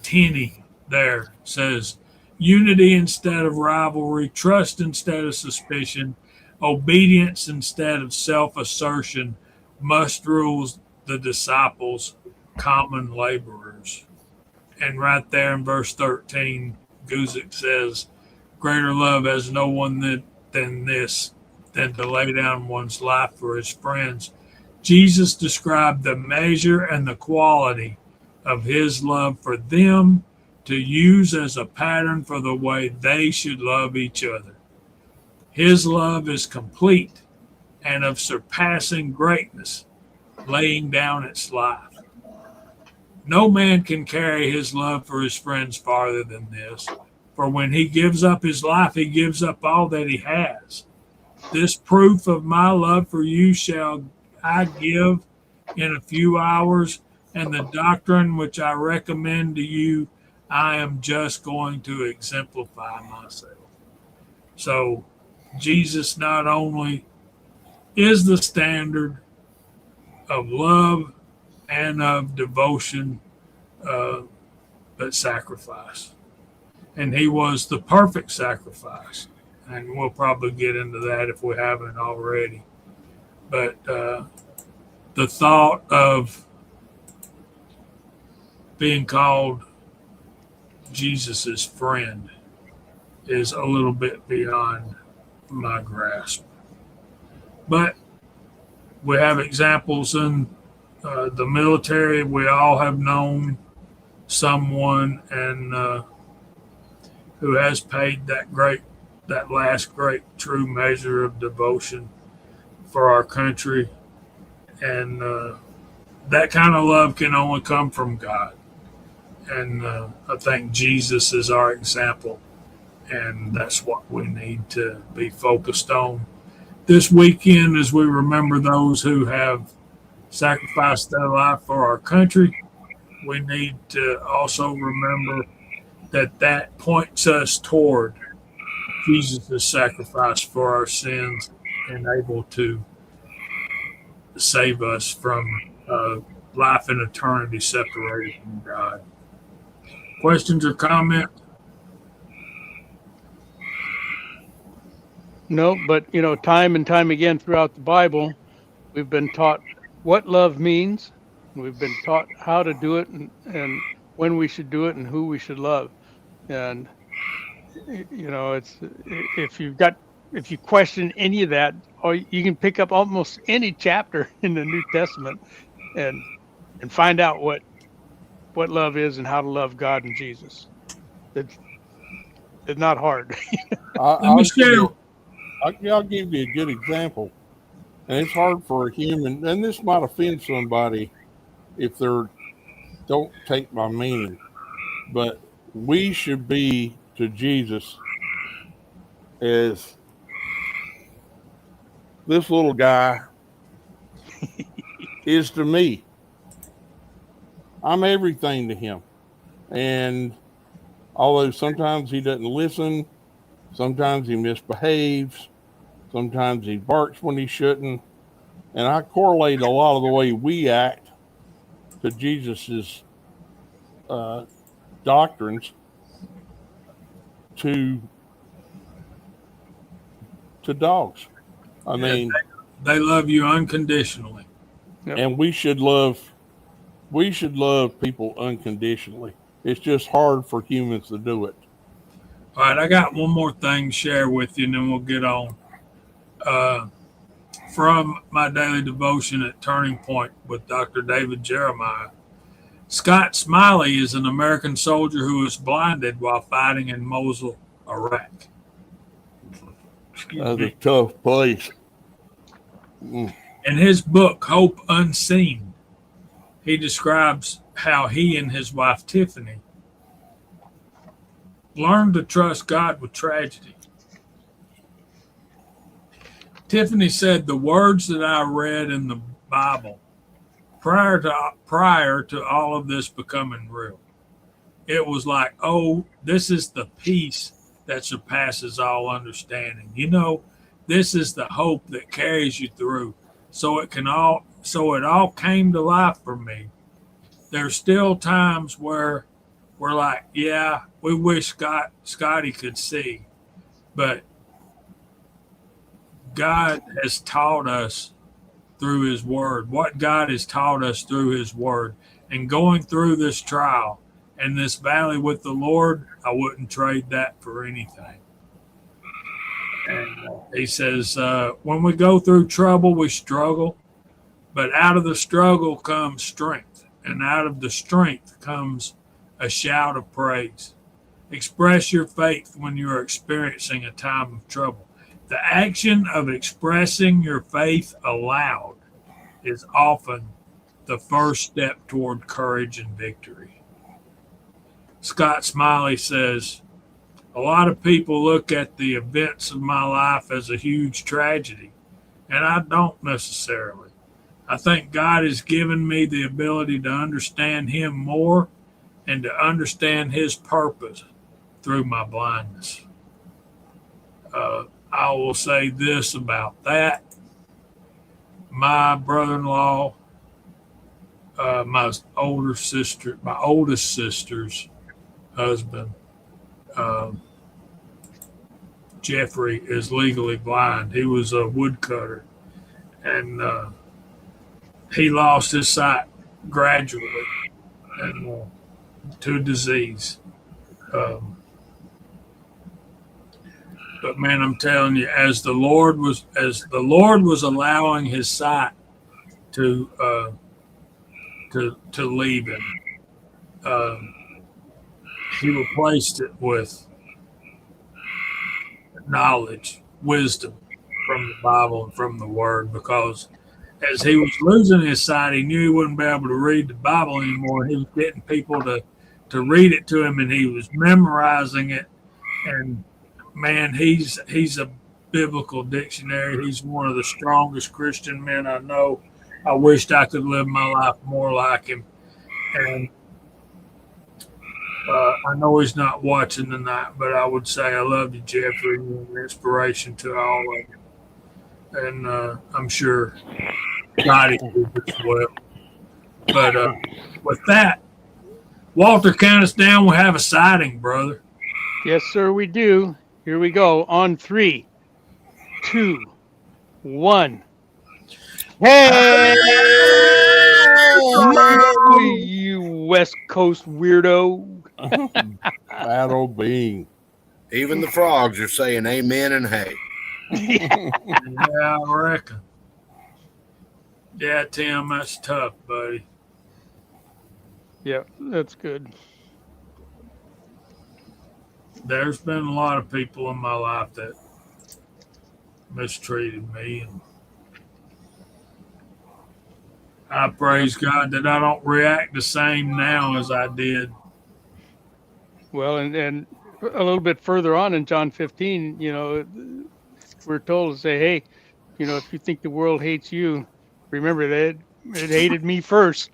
Tenney there says, unity instead of rivalry, trust instead of suspicion, obedience instead of self-assertion must rule the disciples, common laborers. And right there in verse 13, Guzik says, greater love has no one than this, than to lay down one's life for his friends. Jesus described the measure and the quality of his love for them to use as a pattern for the way they should love each other. His love is complete and of surpassing greatness, laying down its life. No man can carry his love for his friends farther than this, for when he gives up his life, he gives up all that he has. This proof of my love for you shall I give in a few hours, and the doctrine which I recommend to you, I am just going to exemplify myself. So, Jesus not only is the standard of love and of devotion, but sacrifice. And he was the perfect sacrifice. And we'll probably get into that if we haven't already. But the thought of being called Jesus's friend is a little bit beyond my grasp. But we have examples in the military. We all have known someone and who has paid that last great true measure of devotion for our country. And that kind of love can only come from God. And I think Jesus is our example. And that's what we need to be focused on this weekend as we remember those who have sacrificed their life for our country. We need to also remember that points us toward Jesus' sacrifice for our sins and able to save us from life and eternity separated from God. Questions or comments? No, but time and time again throughout the Bible, we've been taught what love means. We've been taught how to do it and when we should do it and who we should love. And it's if you question any of that, or you can pick up almost any chapter in the New Testament and find out what love is and how to love God and Jesus. It's not hard. I'll give you a good example. And it's hard for a human, and this might offend somebody if don't take my meaning, but we should be to Jesus as this little guy is to me. I'm everything to him. And although sometimes he doesn't listen, sometimes he misbehaves, sometimes he barks when he shouldn't. And I correlate a lot of the way we act to Jesus's doctrines to dogs. I mean, they love you unconditionally. Yep. And we should love people unconditionally. It's just hard for humans to do it. All right, I got one more thing to share with you, and then we'll get on. From my daily devotion at Turning Point with Dr. David Jeremiah, Scott Smiley is an American soldier who was blinded while fighting in Mosul, Iraq. That's a tough place. In his book, Hope Unseen, he describes how he and his wife, Tiffany, learned to trust God with tragedy. Tiffany said, the words that I read in the Bible prior to all of this becoming real, it was like, oh, this is the peace that surpasses all understanding. This is the hope that carries you through. So it all came to life for me. There's still times where we're like, yeah, we wish Scotty could see, but God has taught us through his word, what God has taught us through his word. And going through this trial and this valley with the Lord, I wouldn't trade that for anything. And he says, when we go through trouble, we struggle, but out of the struggle comes strength, and out of the strength comes a shout of praise. Express your faith when you are experiencing a time of trouble. The action of expressing your faith aloud is often the first step toward courage and victory. Scott Smiley says, a lot of people look at the events of my life as a huge tragedy, and I don't necessarily. I think God has given me the ability to understand Him more and to understand His purpose through my blindness. I will say this about that. My brother-in-law, my oldest sister's husband, Jeffrey, is legally blind. He was a woodcutter, and he lost his sight gradually and to disease. But man, I'm telling you, as the Lord was allowing his sight to leave him, he replaced it with knowledge, wisdom from the Bible and from the Word. Because as he was losing his sight, he knew he wouldn't be able to read the Bible anymore. He was getting people to read it to him, and he was memorizing it. And man, he's a biblical dictionary. He's one of the strongest Christian men I know. I wished I could live my life more like him. And I know he's not watching tonight, but I would say I love you, Jeffrey. You're an inspiration to all of you. And I'm sure God is as well. But with that, Walter, count us down. We'll have a sighting, brother. Yes, sir, we do. Here we go. On 3, 2, 1. Hey! You West Coast weirdo. Battle being. Even the frogs are saying amen and hey. Yeah, I reckon. Yeah, Tim, that's tough, buddy. Yeah, that's good. There's been a lot of people in my life that mistreated me, and I praise God that I don't react the same now as I did. Well, and a little bit further on in John 15, we're told to say, hey, if you think the world hates you, remember that it hated me first.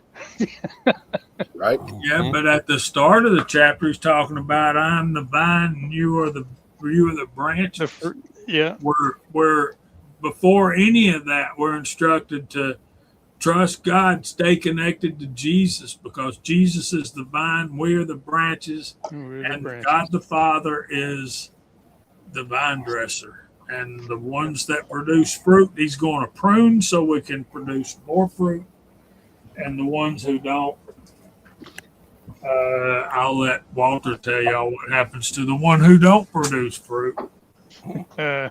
Right? Yeah, but at the start of the chapter, he's talking about I'm the vine and you are the branch. Yeah. We're before any of that, we're instructed to trust God, stay connected to Jesus, because Jesus is the vine, we're the branches, God the Father is the vine dresser. And the ones that produce fruit, he's going to prune so we can produce more fruit. And the ones who don't, I'll let Walter tell y'all what happens to the one who don't produce fruit. I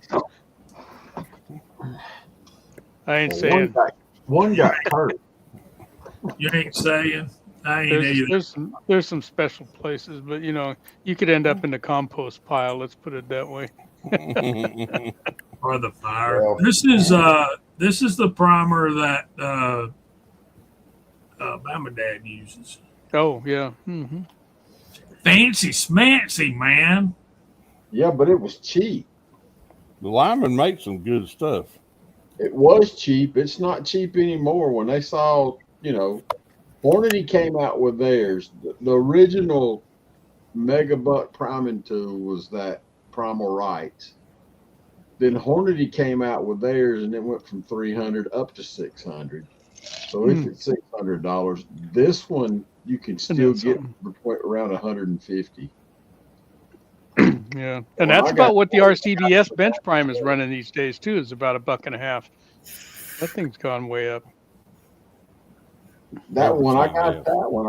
ain't saying. One got hurt. You ain't saying. I ain't either. There's some special places, but you could end up in the compost pile. Let's put it that way. Or the fire. Well, This is the primer that my dad uses. Oh yeah. Mm-hmm. Fancy smancy, man. Yeah, but it was cheap. The linemen make some good stuff. It was cheap. It's not cheap anymore. When they saw, Hornady came out with theirs. The original Megabutt priming tool was that Primal Rights. Then Hornady came out with theirs, and it went from $300 up to $600. So if it's $600, this one you can still get around $150. Yeah, and that's about what the RCBS bench prime is running these days too. Is about $1.50. That thing's gone way up. That one I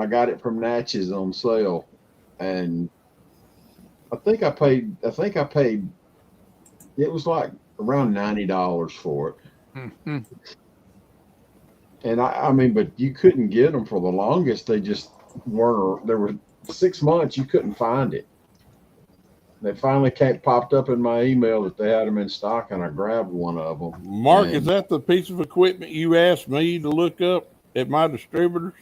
got it from Natchez on sale, and I think I paid. It was like around $90 for it. Mm-hmm. And I mean, but you couldn't get them for the longest. They just weren't. There were 6 months you couldn't find it. They finally popped up in my email that they had them in stock, and I grabbed one of them. Mark, And, is that the piece of equipment you asked me to look up at my distributors?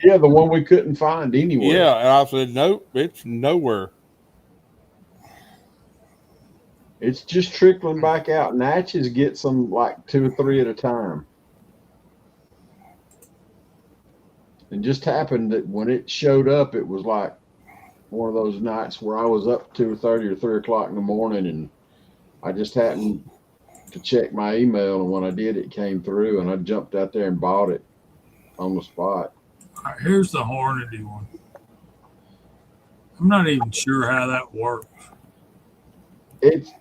yeah, the one we couldn't find anywhere. Yeah, and I said, nope, it's nowhere. It's just trickling back out. Natchez gets them like 2 or 3 at a time. And just happened that when it showed up, it was like one of those nights where I was up 2:30 or 3 o'clock in the morning, and I just happened to check my email, and when I did, it came through, and I jumped out there and bought it on the spot. All right, here's the Hornady one. I'm not even sure how that works. It's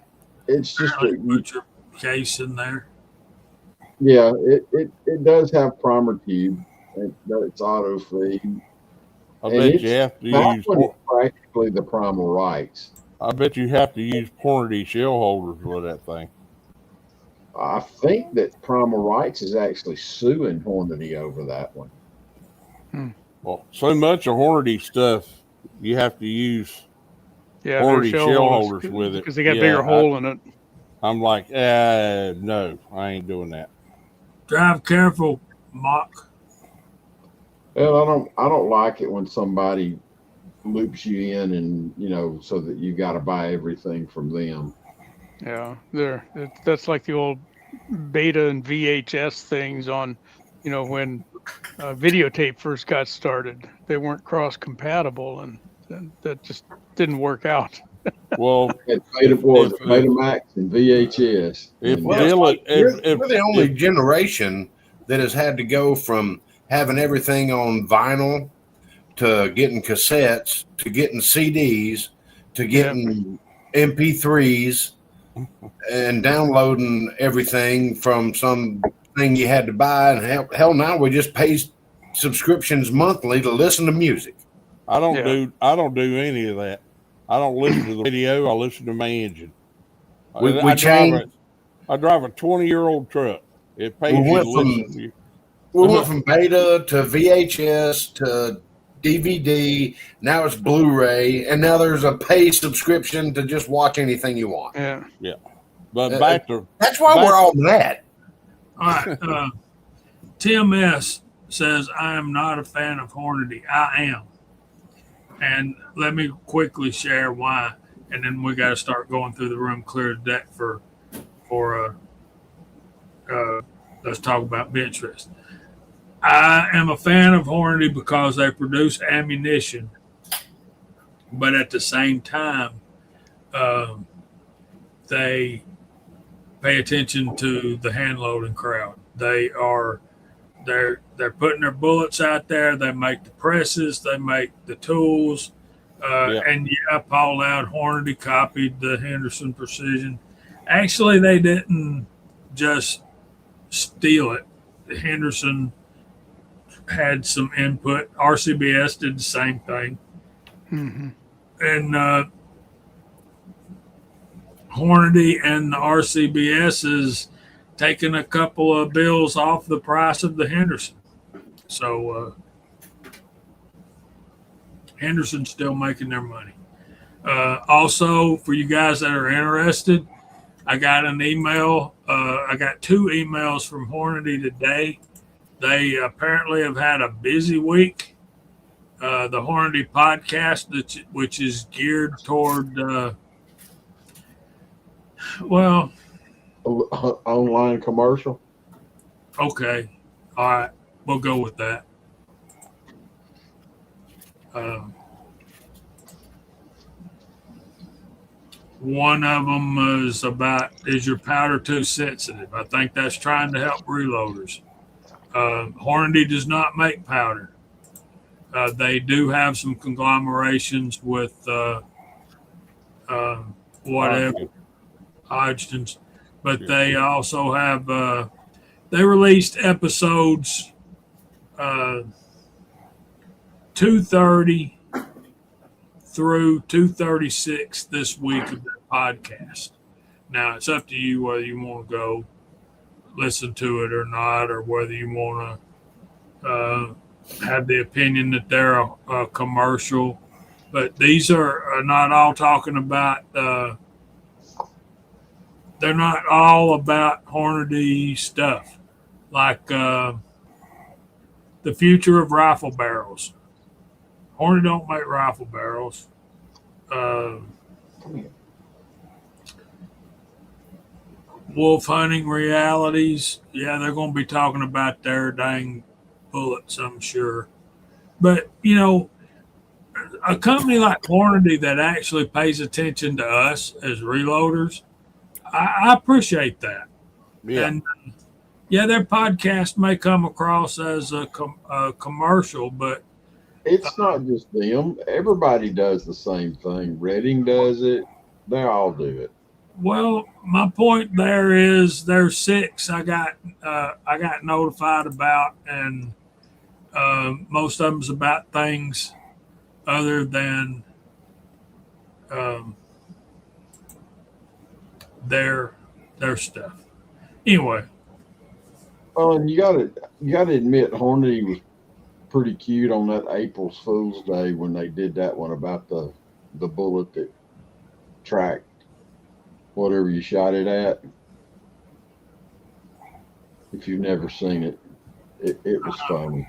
just Apparently put your case in there. yeah, it does have primer tube. It's auto feed. I And bet you have to That use. one is practically the primer rights. I bet you have to use Hornady shell holders with that thing. I think that Primal Rights is actually suing Hornady over that one. Well, so much of Hornady stuff you have to use Yeah, Hornady they're shell holders with it because they got Yeah, bigger hole in it. I'm like, no, I ain't doing that. Drive careful, Mock. Well, I don't like it when somebody loops you in and so that you got to buy everything from them. Yeah, that's like the old beta and VHS things on, when videotape first got started. They weren't cross compatible, and that just didn't work out. Well, Betamax and VHS. We're the only generation that has had to go from having everything on vinyl to getting cassettes to getting CDs to getting MP3s and downloading everything from some thing you had to buy. And hell now we just pay subscriptions monthly to listen to music. I don't do any of that. I don't listen to the radio. I listen to my engine. I drive a 20-year-old truck. It pays you to listen to you. We went from beta to VHS to DVD. Now it's Blu-ray, and now there's a pay subscription to just watch anything you want. Yeah. But that's why we're all mad. All right. Tim S. says, I am not a fan of Hornady. I am. And let me quickly share why, and then we got to start going through the room, clear the deck for let's talk about bench rest. I am a fan of Hornady because they produce ammunition, but at the same time, they pay attention to the hand loading crowd. They're putting their bullets out there. They make the presses. They make the tools. And Paul Loud Hornady copied the Henderson Precision. Actually, they didn't just steal it. Henderson had some input. RCBS did the same thing. Mm-hmm. And Hornady and the RCBS is taking a couple of bills off the price of the Henderson. So Henderson's still making their money. Also, for you guys that are interested, I got an email. I got 2 emails from Hornady today. They apparently have had a busy week. The Hornady podcast, which is geared toward, online commercial. Okay. All right. We'll go with that. One of them is about, is your powder too sensitive? I think that's trying to help reloaders. Hornady does not make powder. They do have some conglomerations with whatever, Hodgdon's, but they also have, they released episodes 230 through 236 this week of their podcast. Now, it's up to you whether you want to go listen to it or not, or whether you want to have the opinion that they're a commercial. But these are not all talking about. They're not all about Hornady stuff, like the future of rifle barrels. Hornady don't make rifle barrels. Wolf hunting realities. Yeah, they're going to be talking about their dang bullets, I'm sure. But, a company like Hornady that actually pays attention to us as reloaders, I appreciate that. Yeah. And yeah, their podcast may come across as a commercial, but It's not just them. Everybody does the same thing. Redding does it. They all do it. well, my point there is there's 6 I got notified about, and most of them's about things other than their stuff. Anyway, Oh, and you gotta admit, Hornady was pretty cute on that April Fool's Day when they did that one about the bullet that tracked whatever you shot it at. If you've never seen it, it was funny.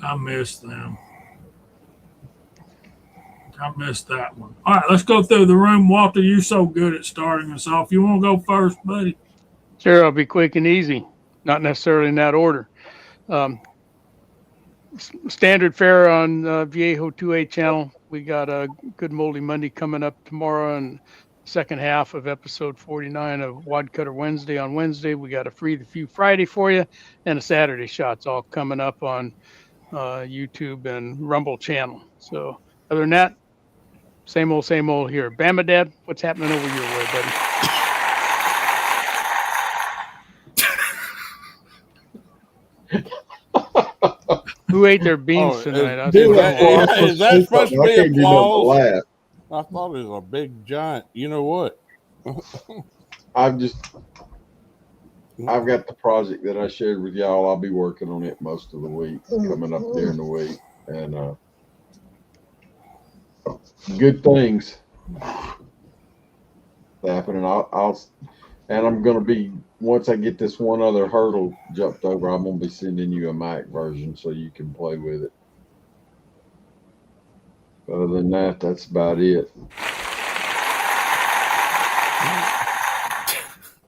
I missed them. I missed that one. All right, let's go through the room. Walter, you're so good at starting us off. You want to go first, buddy? Sure, I'll be quick and easy. Not necessarily in that order. Standard fare on Viejo 2A channel. We got a Good Moldy Monday coming up tomorrow, and second half of episode 49 of Wadcutter Wednesday on Wednesday. We got a Free the Few Friday for you, and a Saturday Shots all coming up on YouTube and Rumble channel. So other than that, same old here. Bama Dad, what's happening over your way, buddy? Who ate their beans tonight? Is that supposed to be I can't do nothing but applause? laugh. I thought it was a big giant. You know what? I've got the project that I shared with y'all. I'll be working on it most of the week, coming up during the week, and good things happening. And I'm gonna be, once I get this one other hurdle jumped over, I'm gonna be sending you a Mac version so you can play with it. Other than that, that's about it.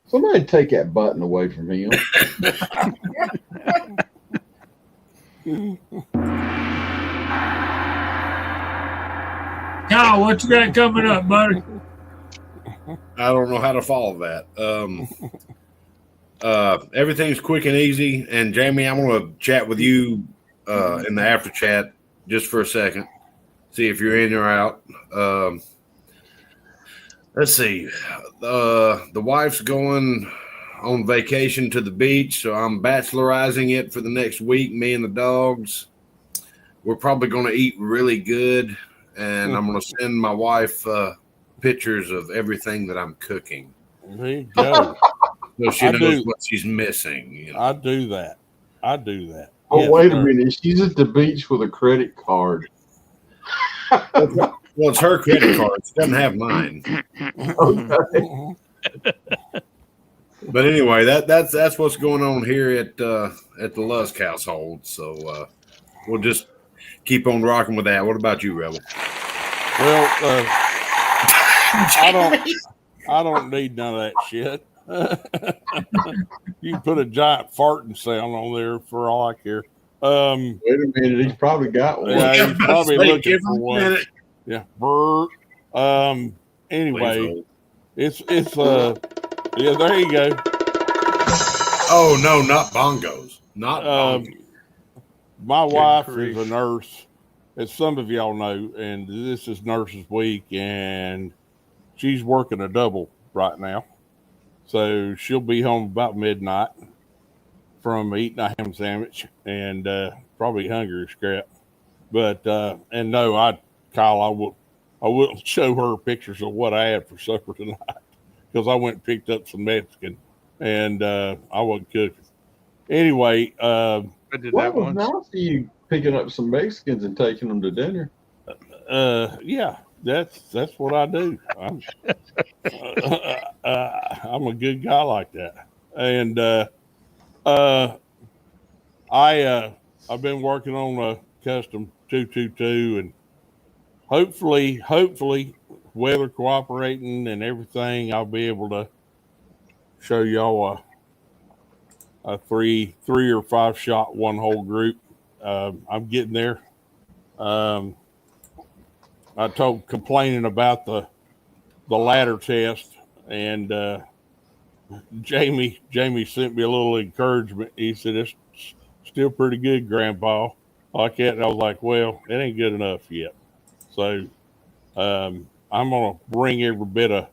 Somebody take that button away from him. Kyle, what you got coming up, buddy? I don't know how to follow that. Everything's quick and easy. And Jamie, I'm going to chat with you in the after chat just for a second. See if you're in or out. Let's see. The wife's going on vacation to the beach, so I'm bachelorizing it for the next week. Me and the dogs. We're probably going to eat really good, and I'm going to send my wife pictures of everything that I'm cooking. There you go. So she knows what she's missing. You know? I do that. Oh, Yes, wait sir. a minute. She's at the beach with a credit card. Well, it's her credit card. She doesn't have mine. Okay. But anyway, that's what's going on here at the Lusk household. So we'll just keep on rocking with that. What about you, Rebel? Well, I don't need none of that shit. You can put a giant farting sound on there for all I care. Wait a minute. He's probably got one. Yeah, he's probably Say, looking give for him a one. minute. Yeah. Brr. Anyway, it's yeah, there you go. Oh no, not bongos. Not bongos. My wife is a nurse, as some of y'all know, and this is Nurses Week, and she's working a double right now. So she'll be home about midnight from eating a ham sandwich and probably hungry as crap. But and no, Kyle, I wouldn't show her pictures of what I had for supper tonight because I went and picked up some Mexican and I wasn't cooking. Anyway, I did Well, that it was once. nice of you picking up some Mexicans and taking them to dinner. Yeah, that's what I do. I'm a good guy like that, and I've been working on a custom 222, and hopefully, weather cooperating and everything, I'll be able to show y'all a three or five shot one hole group. I'm getting there. I told complaining about the ladder test, and Jamie sent me a little encouragement. He said it's still pretty good, Grandpa. Like that, and I was like, well, it ain't good enough yet. So I'm gonna bring every bit of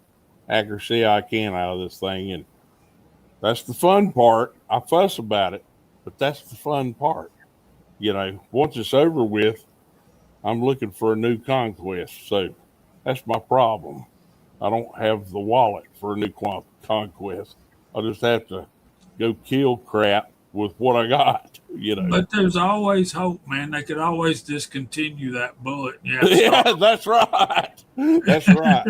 accuracy I can out of this thing, and that's the fun part. I fuss about it, but that's the fun part. Once it's over with, I'm looking for a new conquest. So that's my problem. I don't have the wallet for a new conquest. I'll just have to go kill crap with what I got. But there's always hope, man. They could always discontinue that bullet. Yeah, Yeah, that's right. That's right.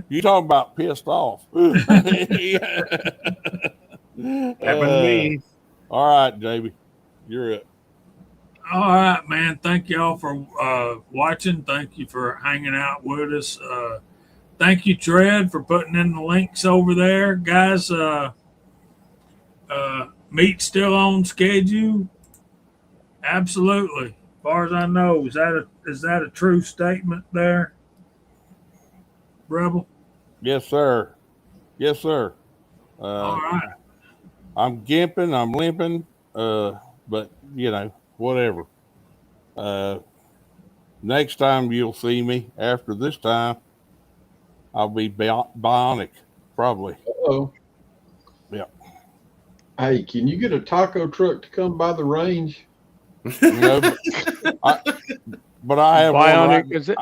You talking about pissed off? Yeah. Happened to me. All right, JB, you're it. All right, man. Thank y'all for watching. Thank you for hanging out with us. Thank you, Tread, for putting in the links over there, guys. Meet still on schedule. Absolutely. As far as I know, is that a true statement there, Rebel? Yes, sir. Yes, sir. All right. I'm gimping, I'm limping, but whatever. Next time you'll see me after this time, I'll be bionic, probably. Uh-oh. Yeah. Hey, can you get a taco truck to come by the range? But I have bionic. one. Is it?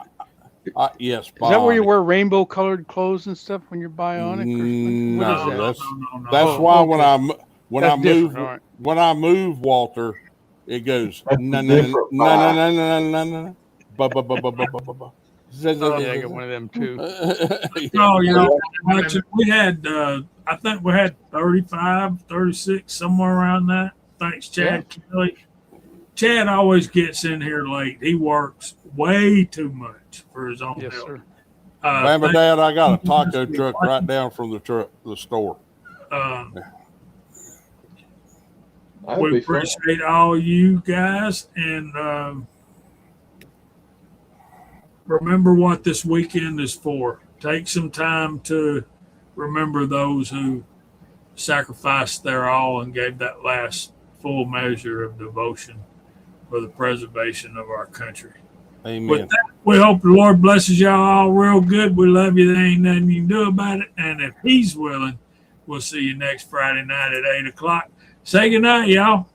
Yes. Is that where you bionic. wear rainbow colored clothes and stuff when you're bionic? What is that? No. That's why okay. when That's I move different, all right. when I move, Walter, it goes no. Yeah, I got one of them too. No, actually, we had, I think we had 35, 36, somewhere around that. Thanks, Chad Kelly. Chad always gets in here late. He works way too much for his own Yes, health. sir. Mama, Dad, I got a taco truck right down from the store. We appreciate all you guys, and remember what this weekend is for. Take some time to remember those who sacrificed their all and gave that last full measure of devotion for the preservation of our country. Amen. With that, we hope the Lord blesses y'all all real good. We love you. There ain't nothing you can do about it. And if He's willing, we'll see you next Friday night at 8 o'clock. Say good night, y'all.